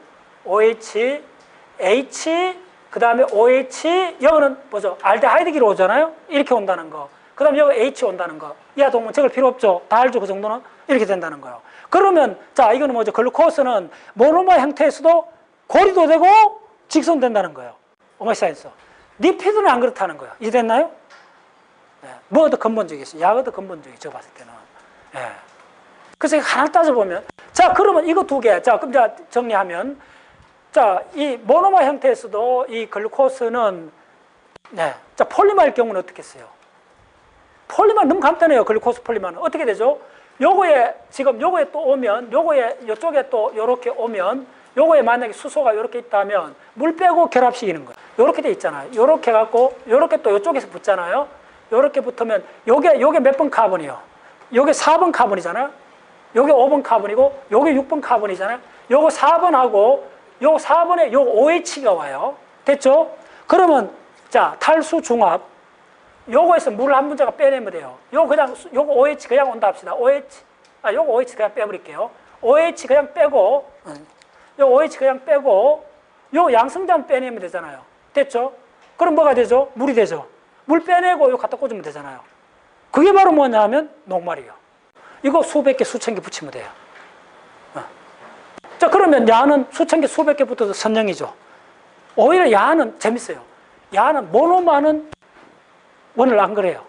H, 그 다음에 OH, 여기는 뭐죠? 알데하이드기로 오잖아요? 이렇게 온다는 거. 그 다음에 여기 H 온다는 거. 이하 동문 적을 필요 없죠. 다 알죠. 그 정도는. 이렇게 된다는 거예요. 그러면, 자, 이거는 뭐죠? 글루코스는 모노머 형태에서도 고리도 되고 직선된다는 거예요. 오마이사이언스. 리피드는 안 그렇다는 거예요. 이해됐나요? 네. 뭐가 더 근본적이겠어요? 야가 더 근본적이죠. 제가 봤을 때는. 네. 그래서 하나 따져보면. 자, 그러면 이거 두 개. 자, 그럼 자, 정리하면. 자, 이 모노머 형태에서도 이 글루코스는, 네. 자, 폴리머일 경우는 어떻게 써요? 폴리머 너무 간단해요. 글루코스 폴리머는. 어떻게 되죠? 요거에, 지금 요거에 또 오면, 요쪽에 또 요렇게 오면, 요거에 만약에 수소가 요렇게 있다면, 물 빼고 결합시키는 거예요. 요렇게 돼 있잖아요. 요렇게 갖고, 요렇게 또 요쪽에서 붙잖아요. 요렇게 붙으면, 요게 몇 번 카본이에요? 요게 4번 카본이잖아요. 요게 5번 카본이고, 요게 6번 카본이잖아요. 요거 4번하고, 요거 4번에 요 OH가 와요. 됐죠? 그러면, 자, 탈수 중합. 요거에서 물을 한 분자가 빼내면 돼요. 요거 OH 그냥 온다 합시다. 요거 OH 그냥 빼버릴게요. OH 그냥 빼고, 요 OH 그냥 빼고, 요 양성장 빼내면 되잖아요. 됐죠? 그럼 뭐가 되죠? 물이 되죠. 물 빼내고 요 갖다 꽂으면 되잖아요. 그게 바로 뭐냐 하면 녹말이에요. 이거 수백 개, 수천 개 붙이면 돼요. 자, 그러면 야는 수천 개, 수백 개 붙어도 선형이죠. 오히려 야는 재밌어요. 야는 모노마는 원을 안 그래요.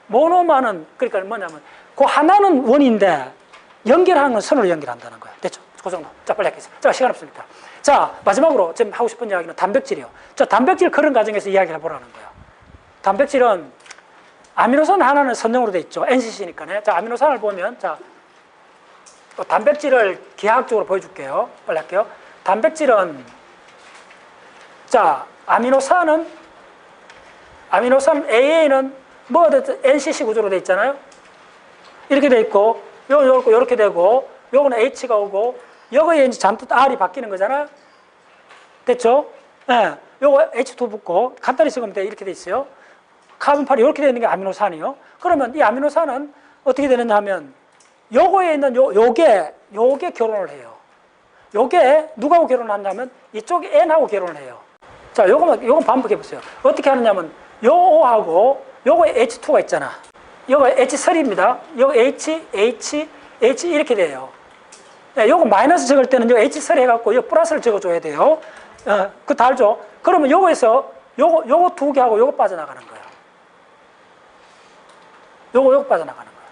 모노마는, 그러니까 뭐냐면, 그 하나는 원인데, 연결하는 건 선으로 연결한다는 거예요. 됐죠? 그 정도. 자, 빨리 하겠습니다. 자, 시간 없습니다. 자, 마지막으로 지금 하고 싶은 이야기는 단백질이요. 자, 단백질 그런 과정에서 이야기를 해보라는 거예요. 단백질은 아미노산 하나는 선형으로 돼 있죠. NCC니까요. 자, 아미노산을 보면, 자, 단백질을 기하학적으로 보여줄게요. 빨리 할게요. 단백질은, 자, 아미노산 AA는 뭐가 됐든 NCC 구조로 돼 있잖아요. 이렇게 돼 있고, 요렇게 되고, 요거는 H가 오고, 여기에 이제 잔뜩 R이 바뀌는 거잖아요. 됐죠? 네. 요거 H2 붙고, 간단히 쓰면 돼. 이렇게 돼 있어요. 카본팔이 이렇게 되어 있는 게 아미노산이요. 그러면 이 아미노산은 어떻게 되느냐 하면, 요거에 있는 요게 결혼을 해요. 요게 누구하고 결혼하냐면, 이쪽에 N하고 결혼을 해요. 자, 요건 반복해 보세요. 어떻게 하느냐면, 요 O하고 요거에 H2가 있잖아. 요거 H3입니다. 요거 H 이렇게 돼요. 네, 요거 마이너스 적을 때는 요 H3 해갖고 요 플러스를 적어줘야 돼요. 그거 다 알죠? 그러면 요거에서 요거 두 개하고 요거 빠져나가는 거예요. 요거 빠져나가는 거예요.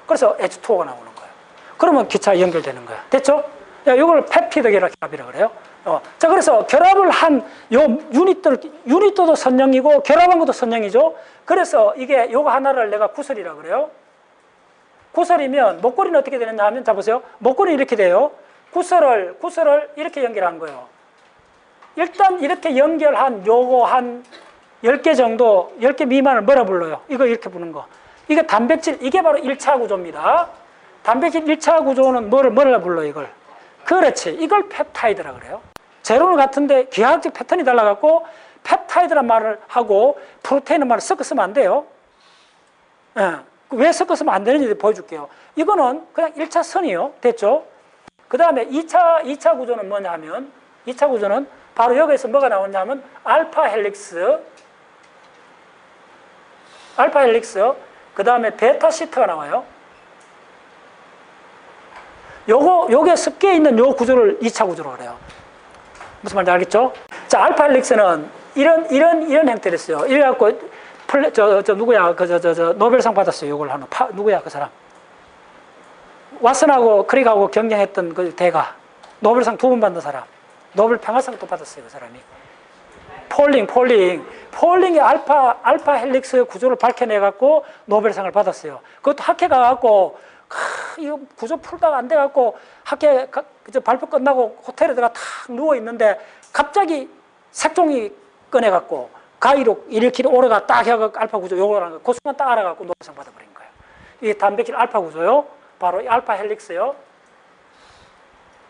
그래서 H2가 나오는 거예요. 그러면 기차 연결되는 거예요. 됐죠? 요걸 펩티드 결합이라고 그래요. 자, 그래서 결합을 한 요 유닛도 선형이고 결합한 것도 선형이죠. 그래서 이게 요거 하나를 내가 구설이라고 그래요. 구설이면 목걸이는 어떻게 되느냐 하면, 자 보세요. 목걸이는 이렇게 돼요. 구설을 이렇게 연결한 거예요. 일단 이렇게 연결한 요거 한 10개 정도, 10개 미만을 뭐라 불러요? 이거 이렇게 부르는 거. 이게 단백질, 이게 바로 1차 구조입니다. 단백질 1차 구조는 뭐라 불러요, 이걸? 그렇지. 이걸 펩타이드라 그래요. 재료는 같은데 기하학적 패턴이 달라갖고 펩타이드란 말을 하고 프로테인은 말을 섞어 쓰면 안 돼요. 예. 왜 섞어 쓰면 안 되는지 보여줄게요. 이거는 그냥 1차 선이요. 됐죠? 그 다음에 2차 구조는 뭐냐면 2차 구조는 바로 여기에서 뭐가 나오냐면 알파 헬릭스 그 다음에 베타 시트가 나와요. 요게 섞여 있는 요 구조를 2차 구조로 그래요. 무슨 말인지 알겠죠? 자, 알파 헬릭스는 이런 형태를 했어요. 이래갖고 누구야? 노벨상 받았어요. 요걸 하는 누구야? 그 사람. 왓슨하고 크릭하고 경쟁했던 그 대가. 노벨상 2번 받는 사람. 노벨 평화상도 받았어요. 그 사람이. 폴링이 알파 헬릭스 구조를 밝혀내갖고 노벨상을 받았어요. 그것도 학회 가갖고 이거 구조 풀다가 안 돼갖고 학회 발표 끝나고 호텔에 들어가 탁 누워있는데 갑자기 색종이 꺼내갖고 가위로 이렇게 오래가 딱 해갖고 알파 구조 요거라는 거 그 순간 딱 알아갖고 노벨상 받아버린 거예요. 이게 단백질 알파 구조요. 바로 이 알파 헬릭스요.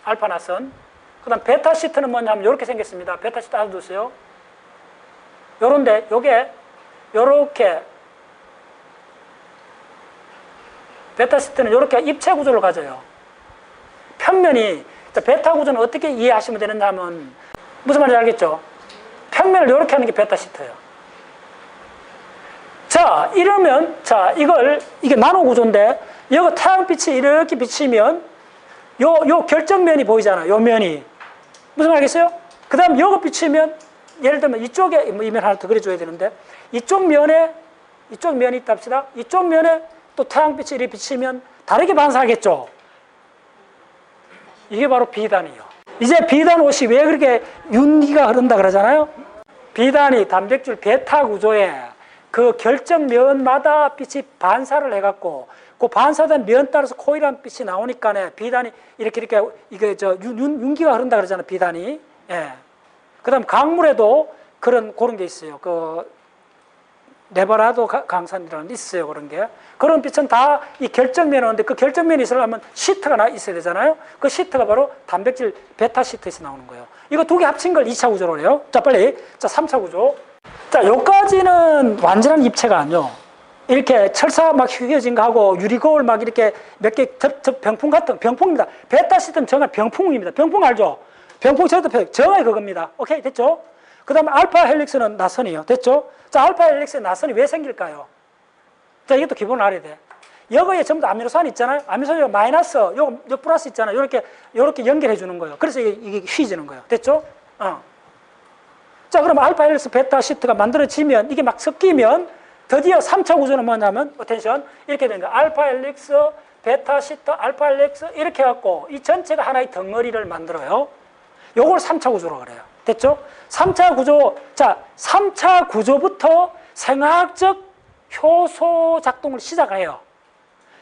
알파 나선. 그 다음 베타 시트는 뭐냐면 이렇게 생겼습니다. 베타 시트 알아두세요. 요런데 요게 요렇게 베타 시트는 이렇게 입체 구조를 가져요. 평면이 베타 구조는 어떻게 이해하시면 되느냐 하면 무슨 말인지 알겠죠? 평면을 이렇게 하는 게 베타 시트예요. 자, 이러면 이게 나노 구조인데 여기 태양빛이 이렇게 비치면 요 결정면이 보이잖아요. 요 면이 무슨 말 알겠어요? 그 다음 요거 비치면 예를 들면 이쪽에 이면 하나 더 그려줘야 되는데 이쪽 면이 있다 합시다. 이쪽 면에 또 태양빛이 이렇게 비치면 다르게 반사하겠죠. 이게 바로 비단이에요. 이제 비단 옷이 왜 그렇게 윤기가 흐른다 그러잖아요. 비단이 단백질 베타 구조에 그 결정면마다 빛이 반사를 해갖고 그 반사된 면 따라서 코일한 빛이 나오니까 비단이 이렇게 이게 윤기가 흐른다 그러잖아요. 비단이. 예. 그다음 강물에도 그런 게 있어요. 그 네바라도 강산이라는 데 있어요. 그런 게. 그런 빛은 다 이 결정면에 오는데 그 결정면이 있으려면 시트가 있어야 되잖아요. 그 시트가 바로 단백질 베타 시트에서 나오는 거예요. 이거 두 개 합친 걸 2차 구조로 해요. 자, 빨리. 자, 3차 구조. 자, 요까지는 완전한 입체가 아니요. 이렇게 철사 막 휘겨진 거 하고 유리거울 막 이렇게 몇 개 병풍 같은 병풍입니다. 베타 시트는 정말 병풍입니다. 병풍 알죠? 병풍 저도 정말 그겁니다. 오케이, 됐죠? 그 다음에 알파 헬릭스는 나선이에요. 됐죠? 자, 알파 헬릭스의 나선이 왜 생길까요? 자, 이것도 기본을 알아야 돼. 여기에 전부 다 아미노산 있잖아요. 아미노산 마이너스, 요 플러스 있잖아요. 요렇게 연결해 주는 거예요. 그래서 이게 휘지는 거예요. 됐죠? 자, 그럼 알파 헬릭스 베타 시트가 만들어지면 이게 막 섞이면 드디어 3차 구조는 뭐냐면 어텐션 이렇게 되는 거예요. 알파 헬릭스 베타 시트 알파 헬릭스 이렇게 해갖고 이 전체가 하나의 덩어리를 만들어요. 요걸 3차 구조로 그래요. 됐죠? 3차 구조. 자, 3차 구조부터 생화학적 효소 작동을 시작해요.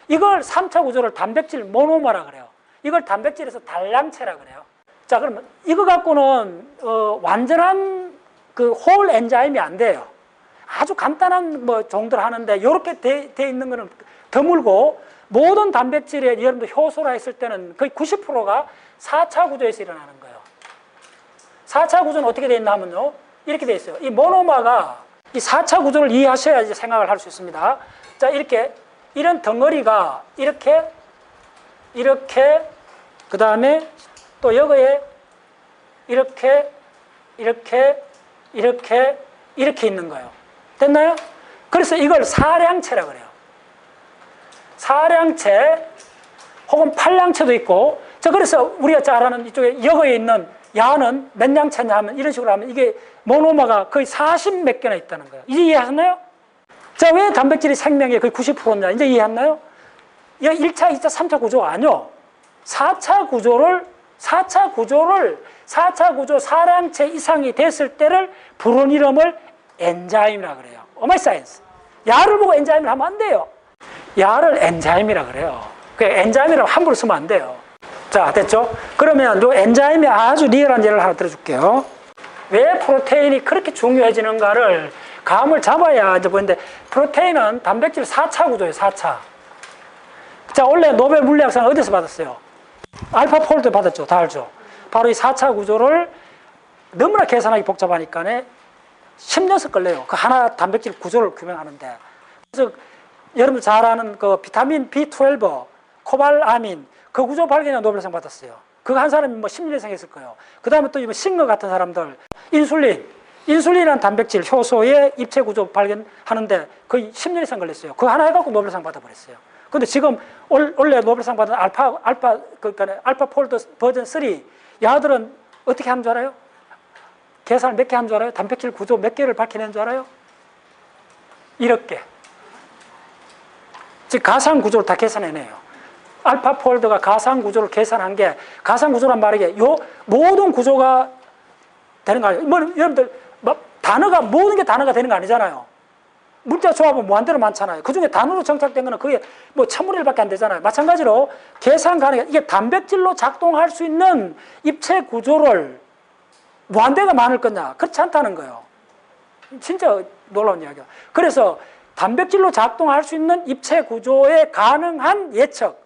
이걸 3차 구조를 단백질 모노머라 그래요. 이걸 단백질에서 단량체라 그래요. 자, 그러면 이거 갖고는 완전한 그 홀 엔자임이 안 돼요. 아주 간단한 정도를 하는데 이렇게 돼 있는 거는 드물고 모든 단백질에 여러분들 효소라 했을 때는 거의 90%가 4차 구조에서 일어나는 거예요. 4차 구조는 어떻게 돼 있나 하면요. 이렇게 돼 있어요. 이 모노마가 이 4차 구조를 이해하셔야지 생각을 할 수 있습니다. 자, 이런 덩어리가 이렇게 그 다음에 또 여기에 이렇게 있는 거예요. 됐나요? 그래서 이걸 사량체라 그래요. 사량체 혹은 팔량체도 있고. 자, 그래서 우리가 잘 아는 이쪽에 여기에 있는 야는 몇 량체냐 하면 이런 식으로 하면 이게 모노마가 거의 40 몇 개나 있다는 거예요. 이제 이해하셨나요? 자, 왜 단백질이 생명의 거의 90%냐? 이제 이해했나요? 이거 1차, 2차, 3차 구조가 아니요. 4차 구조 사량체 이상이 됐을 때를 부른 이름을 엔자임이라 그래요. 오마이 사이언스. 야를 보고 엔자임을 하면 안 돼요. 야를 엔자임이라 그래요. 그 엔자임이라고 함부로 쓰면 안 돼요. 자, 됐죠? 그러면 이 엔자임의 아주 리얼한 예를 하나 들어줄게요. 왜 프로테인이 그렇게 중요해지는가를 감을 잡아야 이제 보는데 프로테인은 단백질 4차 구조예요. 4차. 자, 원래 노벨 물리학상 어디서 받았어요? 알파폴드 받았죠. 다 알죠? 바로 이 4차 구조를 너무나 계산하기 복잡하니까 10년씩 걸려요. 그 하나 단백질 구조를 규명하는데. 그래서 여러분 잘 아는 그 비타민 B12, 코발아민, 그 구조 발견에 노벨상 받았어요. 그거 한 사람이 뭐 10년 이상 했을 거예요. 그 다음에 또 싱거 같은 사람들, 인슐린이라는 단백질 효소의 입체 구조 발견하는데 거의 10년 이상 걸렸어요. 그거 하나 해갖고 노벨상 받아버렸어요. 근데 지금 원래 노벨상 받은 그러니까 알파 폴드 버전 3, 야들은 어떻게 하는 줄 알아요? 계산을 몇 개 하는 줄 알아요? 단백질 구조 몇 개를 밝혀낸 줄 알아요? 이렇게. 즉, 가상 구조를 다 계산해내요. 알파 폴드가 가상 구조를 계산한 게, 가상 구조란 말이게, 요 모든 구조가 되는 거 아니에요? 뭐, 여러분들, 단어가, 모든 게 단어가 되는 거 아니잖아요. 문자 조합은 무한대로 많잖아요. 그 중에 단어로 정착된 거는 그게 뭐 1000분의 1밖에 안 되잖아요. 마찬가지로 계산 가능해. 이게 단백질로 작동할 수 있는 입체 구조를 무한대가 많을 거냐? 그렇지 않다는 거예요. 진짜 놀라운 이야기야. 그래서 단백질로 작동할 수 있는 입체 구조에 가능한 예측,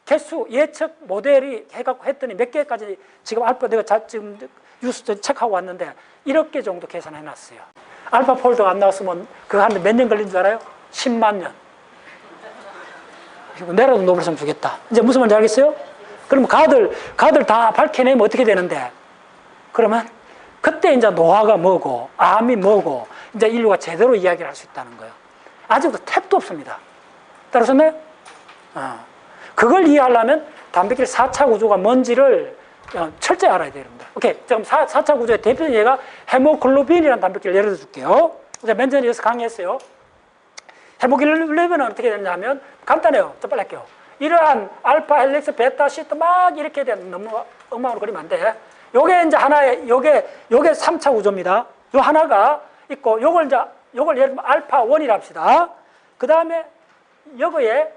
개수, 예측 모델이 해갖고 했더니 몇 개까지 지금 알파 내가 지금 뉴스 체크하고 왔는데 1억 개 정도 계산해놨어요. 알파 폴드가 안 나왔으면 그거 하는데 몇 년 걸린 줄 알아요? 10만 년. 내라도 노벨상 주겠다. 이제 무슨 말인지 알겠어요? 그러면 가들 다 밝혀내면 어떻게 되는데? 그러면 그때 이제 노화가 뭐고, 암이 뭐고, 이제 인류가 제대로 이야기를 할 수 있다는 거예요. 아직도 택도 없습니다. 따라오셨나요? 그걸 이해하려면 단백질 4차 구조가 뭔지를 철저히 알아야 됩니다. 오케이. 지금 4차 구조의 대표적인 예가 헤모글로빈이라는 단백질을 예를 들어 줄게요. 제가 맨 전에 여기서 강의했어요. 헤모글로빈은 어떻게 되냐면, 간단해요. 좀 빨리 할게요. 이러한 알파, 헬릭스, 베타, 시트 막 이렇게 된, 너무 엉망으로 그리면 안 돼. 요게 이제 하나의, 요게 3차 구조입니다. 요 하나가 있고, 요걸 예를 들면 알파 1이라 합시다. 그 다음에 여기에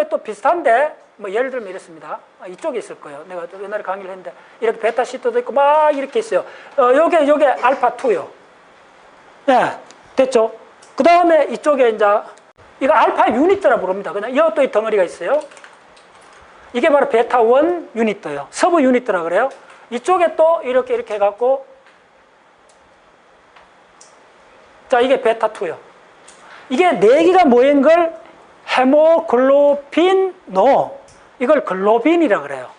또 비슷한데, 뭐 예를 들면 이렇습니다. 이쪽에 있을 거예요. 내가 옛날에 강의를 했는데, 이렇게 베타 시트도 있고 막 이렇게 있어요. 요게 알파 2요. 네, 됐죠? 그 다음에 이쪽에 이제, 이거 알파 유니트라 부릅니다. 그냥 이것도 이 덩어리가 있어요. 이게 바로 베타 1 유니트예요. 서브 유니트라 그래요. 이쪽에 또 이렇게 해갖고, 자, 이게 베타 2요. 이게 4개가 모인 걸 헤모글로빈노, 이걸 글로빈이라 그래요.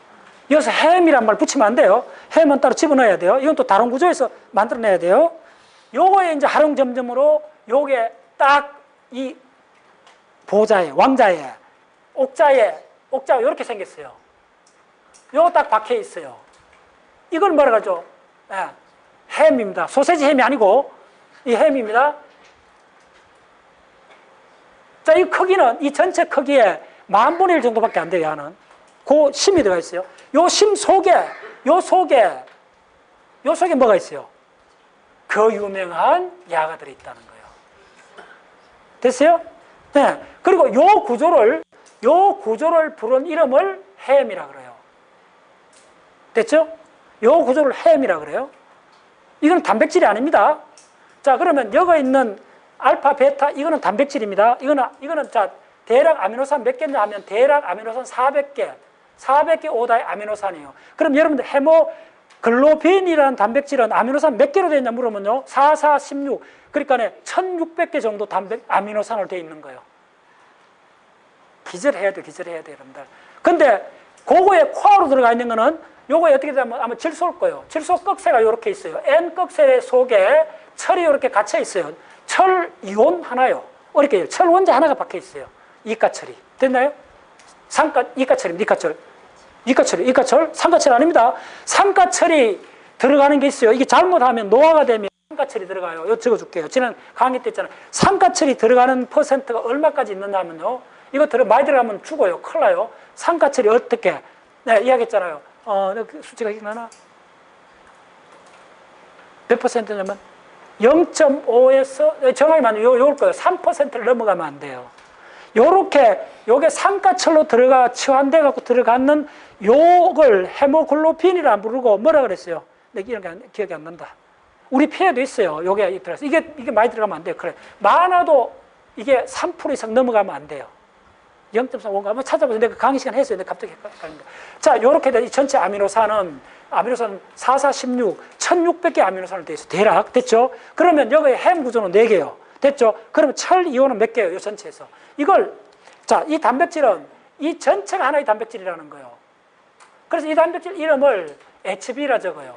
여기서 햄이란 말 붙이면 안 돼요. 햄은 따로 집어넣어야 돼요. 이건 또 다른 구조에서 만들어내야 돼요. 요거에 이제 하릉점점으로 요게 딱 이 보자에, 왕자에, 옥자가 이렇게 생겼어요. 요거 딱 박혀 있어요. 이걸 뭐라 그러죠? 예, 햄입니다. 소세지 햄이 아니고 이 햄입니다. 자, 이 크기는 이 전체 크기에 10,000분의 1 정도밖에 안 돼요. 하는 그 심이 들어가 있어요. 요 심 속에 뭐가 있어요? 그 유명한 야가 들어있다는 거예요. 됐어요? 네. 그리고 요 구조를 부른 이름을 햄이라 그래요. 됐죠? 요 구조를 햄이라 그래요. 이건 단백질이 아닙니다. 자, 그러면 여기 있는 알파, 베타, 이거는 단백질입니다. 이거는 자, 대략 아미노산 몇 개냐 하면 대략 아미노산 400개 5다의 아미노산이에요. 그럼 여러분들 헤모글로빈이라는 단백질은 아미노산 몇 개로 되어 있냐 물으면요. 4, 4, 16. 그러니까 1600개 정도 아미노산으로 되어 있는 거예요. 기절해야 돼, 여러분들. 근데 그거에 코어로 들어가 있는 거는 요거에 어떻게 되면 아마 질소일 거예요. 질소 꺽쇠가 이렇게 있어요. N 꺽쇠 속에 철이 이렇게 갇혀 있어요. 철 이온 하나요. 이렇게 철 원자 하나가 박혀 있어요. 이가철이. 됐나요? 이가철입니다. 이가철. 산가철 아닙니다. 산가철이 들어가는 게 있어요. 이게 잘못하면 노화가 되면 산가철이 들어가요. 이거 적어줄게요. 지난 강의 때 있잖아요. 산가철이 들어가는 퍼센트가 얼마까지 있느냐면요. 이거 많이 들어가면 죽어요. 큰일 나요. 산가철이 어떻게? 네, 이야기했잖아요. 수치가 기억나나? 몇 퍼센트냐면 0.5에서 정확히 말하면 요걸 거예요. 3%를 넘어가면 안 돼요. 요게 산가철로 치환돼 갖고 들어가는 요걸 헤모글로빈이라 부르고 뭐라 그랬어요? 이런 게 기억이 안 난다. 우리 피에도 있어요. 요게 들어가서 이게 많이 들어가면 안 돼요. 그래. 많아도 이게 3% 이상 넘어가면 안 돼요. 0.35인가 한번 찾아보세요. 내가 강의 시간 했어요. 근데 갑자기 헷갈립니다. 자, 요렇게 된 이 전체 아미노산은 4, 4, 16, 1600개 아미노산으로 되어 있어. 대략. 됐죠? 그러면 여기 햄 구조는 4개요. 됐죠? 그러면 철 이온은 몇 개예요? 이 전체에서. 이걸, 자, 이 단백질은 이 전체가 하나의 단백질이라는 거예요. 그래서 이 단백질 이름을 HB라 적어요.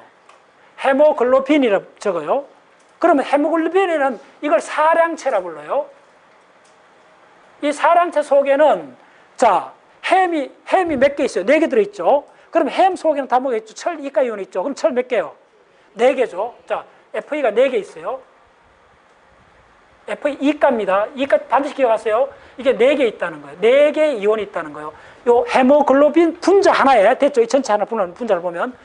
헤모글로빈이라 적어요. 그러면 헤모글로빈은 이걸 사량체라 불러요. 이 사량체 속에는, 자, 햄이 몇 개 있어요? 4개 들어있죠? 그럼 햄 속에는 다 뭐가 있죠? 철, 이가 이온이 있죠? 그럼 철 몇 개요? 4개죠? 자, FE가 4개 있어요. FE 이가입니다. 이가 반드시 기억하세요. 이게 4개 있다는 거예요. 4개의 이온이 있다는 거예요. 요 헤모글로빈 분자 하나에, 됐죠? 이 전체 하나 분자를 보면,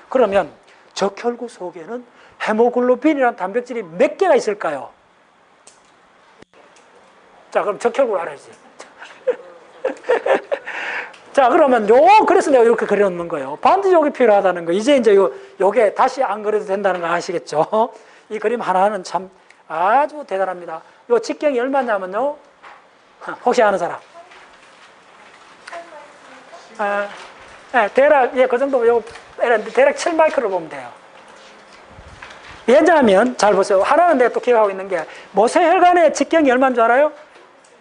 그러면 적혈구 속에는 헤모글로빈이라는 단백질이 몇 개가 있을까요? 자, 그럼 적혈구를 알아야지. 자, 그러면 그래서 내가 이렇게 그려놓는 거예요. 반드시 요게 필요하다는 거. 이제 요게 다시 안 그려도 된다는 거 아시겠죠? 이 그림 하나는 참 아주 대단합니다. 요 직경이 얼마냐면요. 혹시 아는 사람? 대략, 그 정도, 대략 7마이크로 보면 돼요. 왜냐하면, 잘 보세요. 하나는 내가 또 기억하고 있는 게, 모세혈관의 직경이 얼마인 줄 알아요?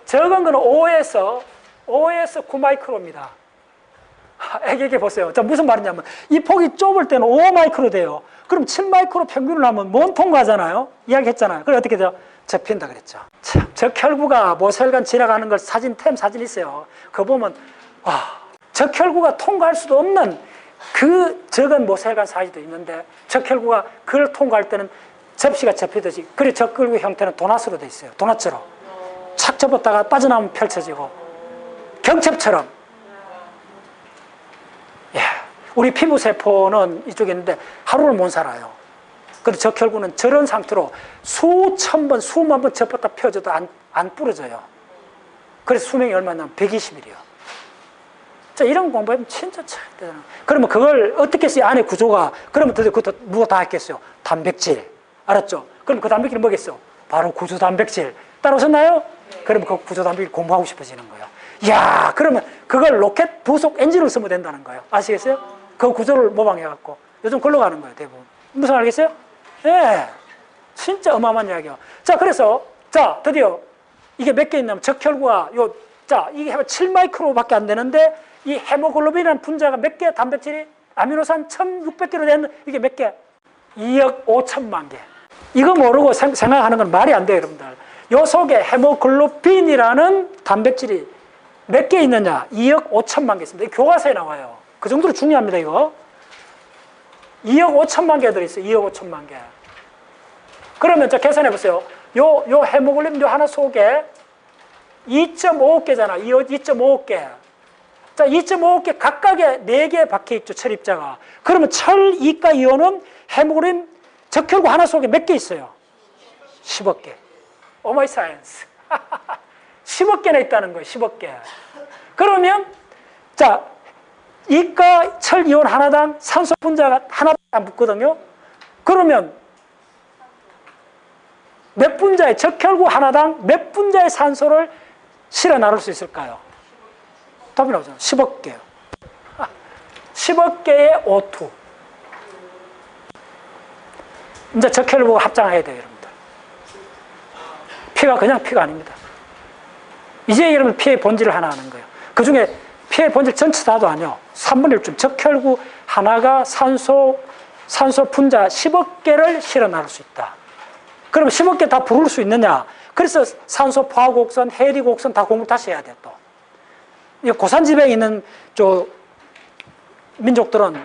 적은 거는 5에서 9마이크로입니다. 이게 보세요. 자, 무슨 말이냐면, 이 폭이 좁을 때는 5마이크로 돼요. 그럼 7마이크로 평균을 하면 못 통과하잖아요? 이야기 했잖아요. 그럼 어떻게 돼요? 접힌다 그랬죠. 참, 적혈구가 모세혈관 지나가는 걸 사진 있어요. 그거 보면, 적혈구가 통과할 수도 없는 그 적은 모세혈관 사이도 있는데, 적혈구가 그걸 통과할 때는 접시가 접히듯이, 그리고 적혈구 형태는 도넛으로 돼 있어요. 도넛처럼. 착 접었다가 빠져나오면 펼쳐지고, 경첩처럼. 예. 우리 피부세포는 이쪽에 있는데 하루를 못 살아요. 그런데 적혈구는 저런 상태로 수천 번, 수만 번 접었다 펴져도 안 부러져요. 그래서 수명이 얼마냐면 120일이요. 자, 이런 공부하면 진짜 참 대단한. 그러면 그걸 어떻게 써요? 안에 구조가. 그러면 그것도 누가 다 했겠어요? 단백질. 알았죠? 그럼 그 단백질이 뭐겠어? 바로 구조 단백질. 따라오셨나요? 그러면 그 구조 단백질 공부하고 싶어지는 거예요. 이야, 그러면 그걸 로켓 부속 엔진으로 쓰면 된다는 거예요. 아시겠어요? 그 구조를 모방해갖고. 요즘 글로 가는 거예요, 대부분. 무슨 알겠어요? 예. 진짜 어마어마한 이야기예요. 자, 그래서, 자, 드디어 이게 몇 개 있냐면 적혈구가 이게 7마이크로밖에 안 되는데 이 헤모글로빈이라는 분자가 몇 개 단백질이 아미노산 1600개로 되는 이게 몇 개? 2억 5천만 개. 이거 모르고 생각하는 건 말이 안 돼요, 여러분들. 요 속에 헤모글로빈이라는 단백질이 몇 개 있느냐? 2억 5천만 개 있습니다. 교과서에 나와요. 그 정도로 중요합니다, 이거. 2억 5천만 개 들어있어요. 2억 5천만 개. 그러면 계산해 보세요. 요 헤모글로빈 하나 속에 2.5개잖아. 2.5개. 자, 2.5개 각각에 4개 박혀 있죠, 철입자가. 그러면 철, 이가, 이온은 헤모글로빈 적혈구 하나 속에 몇 개 있어요? 10억 개. 오 마이 사이언스. 10억 개나 있다는 거예요, 10억 개. 그러면, 자, 이가, 철, 이온 하나당 산소 분자가 하나도 안 붙거든요? 그러면 몇 분자의, 적혈구 하나당 몇 분자의 산소를 실어 나눌 수 있을까요? 답이 나오잖아요. 10억 개요. 10억 개의 O2. 이제 적혈구 합장해야 돼요, 여러분들. 피가 그냥 피가 아닙니다. 이제 여러분 피의 본질을 하나 아는 거예요. 그 중에 피의 본질 전체 다도 아니요. 3분의 1쯤 적혈구 하나가 산소 분자 10억 개를 실어 나눌 수 있다. 그러면 10억 개 다 부를 수 있느냐? 그래서 산소 포화곡선, 해리 곡선 다 공부 다시 해야 돼, 또. 이 고산지배에 있는 민족들은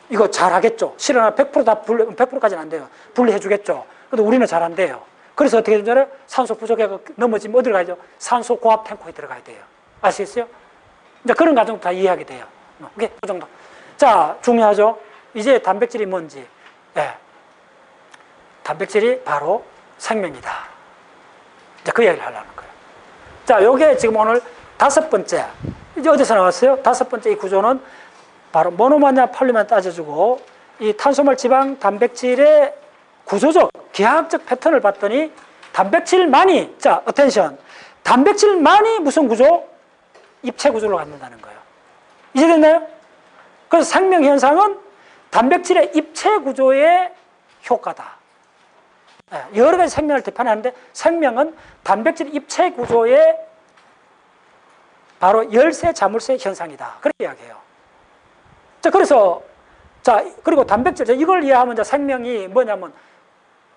이거 잘 하겠죠. 실어나 100% 다 100%까지는 안 돼요. 분리해 주겠죠. 근데 우리는 잘 안 돼요. 그래서 어떻게 되잖아요? 산소 부족해 넘어지면 어디로 가야죠? 산소 고압 탱크에 들어가야 돼요. 아시겠어요? 이제 그런 과정도 다 이해하게 돼요. 오케이? 그 정도. 자, 중요하죠? 이제 단백질이 뭔지. 예. 단백질이 바로 생명이다. 이제 그 이야기를 하려는 거예요. 자, 요게 지금 오늘 5번째. 이제 어디서 나왔어요? 5번째 이 구조는 바로 모노마냐 폴리만 따져주고 이 탄수화물 지방 단백질의 구조적, 기하학적 패턴을 봤더니 단백질만이, 자, 어텐션. 단백질만이 무슨 구조? 입체 구조로 갖는다는 거예요. 이해됐나요? 그래서 생명현상은 단백질의 입체 구조의 효과다. 여러 가지 생명을 대표하는데 생명은 단백질 입체 구조의 바로 열세 자물쇠 현상이다. 그렇게 이야기해요. 자, 그래서 그리고 단백질 이걸 이해하면 생명이 뭐냐면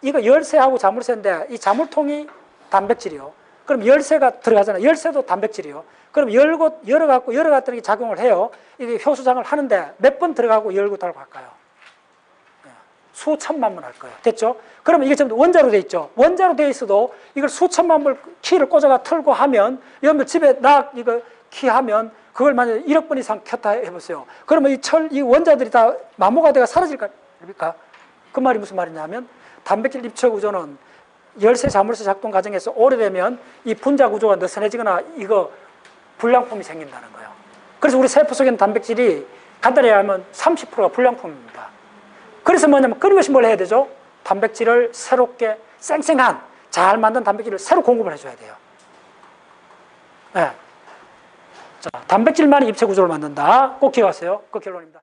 이거 열쇠하고 자물쇠인데 이 자물통이 단백질이요. 그럼 열쇠가 들어가잖아요. 열쇠도 단백질이요. 그럼 열어갖고 열어갔더니 작용을 해요. 이게 효소장을 하는데 몇 번 들어가고 열고 들어갈까요? 수천만 번 할 거예요. 됐죠? 그러면 이게 전부 원자로 돼 있죠. 원자로 돼 있어도 이걸 수천만 번 키를 꽂아가 틀고 하면 여러분들 집에 이거 키하면 그걸 만약에 1억 번 이상 켰다 해보세요. 그러면 이 원자들이 다 마모가 돼가 사라질까? 그 말이 무슨 말이냐면 단백질 입체 구조는 열쇠 자물쇠 작동 과정에서 오래되면 이 분자 구조가 느슨해지거나 이거 불량품이 생긴다는 거예요. 그래서 우리 세포 속에 있는 단백질이 간단히 하면 30%가 불량품입니다. 그래서 뭐냐면 끊임없이 뭘 해야 되죠? 단백질을 새롭게 쌩쌩한 잘 만든 단백질을 새로 공급을 해줘야 돼요. 네. 자, 단백질만이 입체 구조를 만든다. 꼭 기억하세요. 그 결론입니다.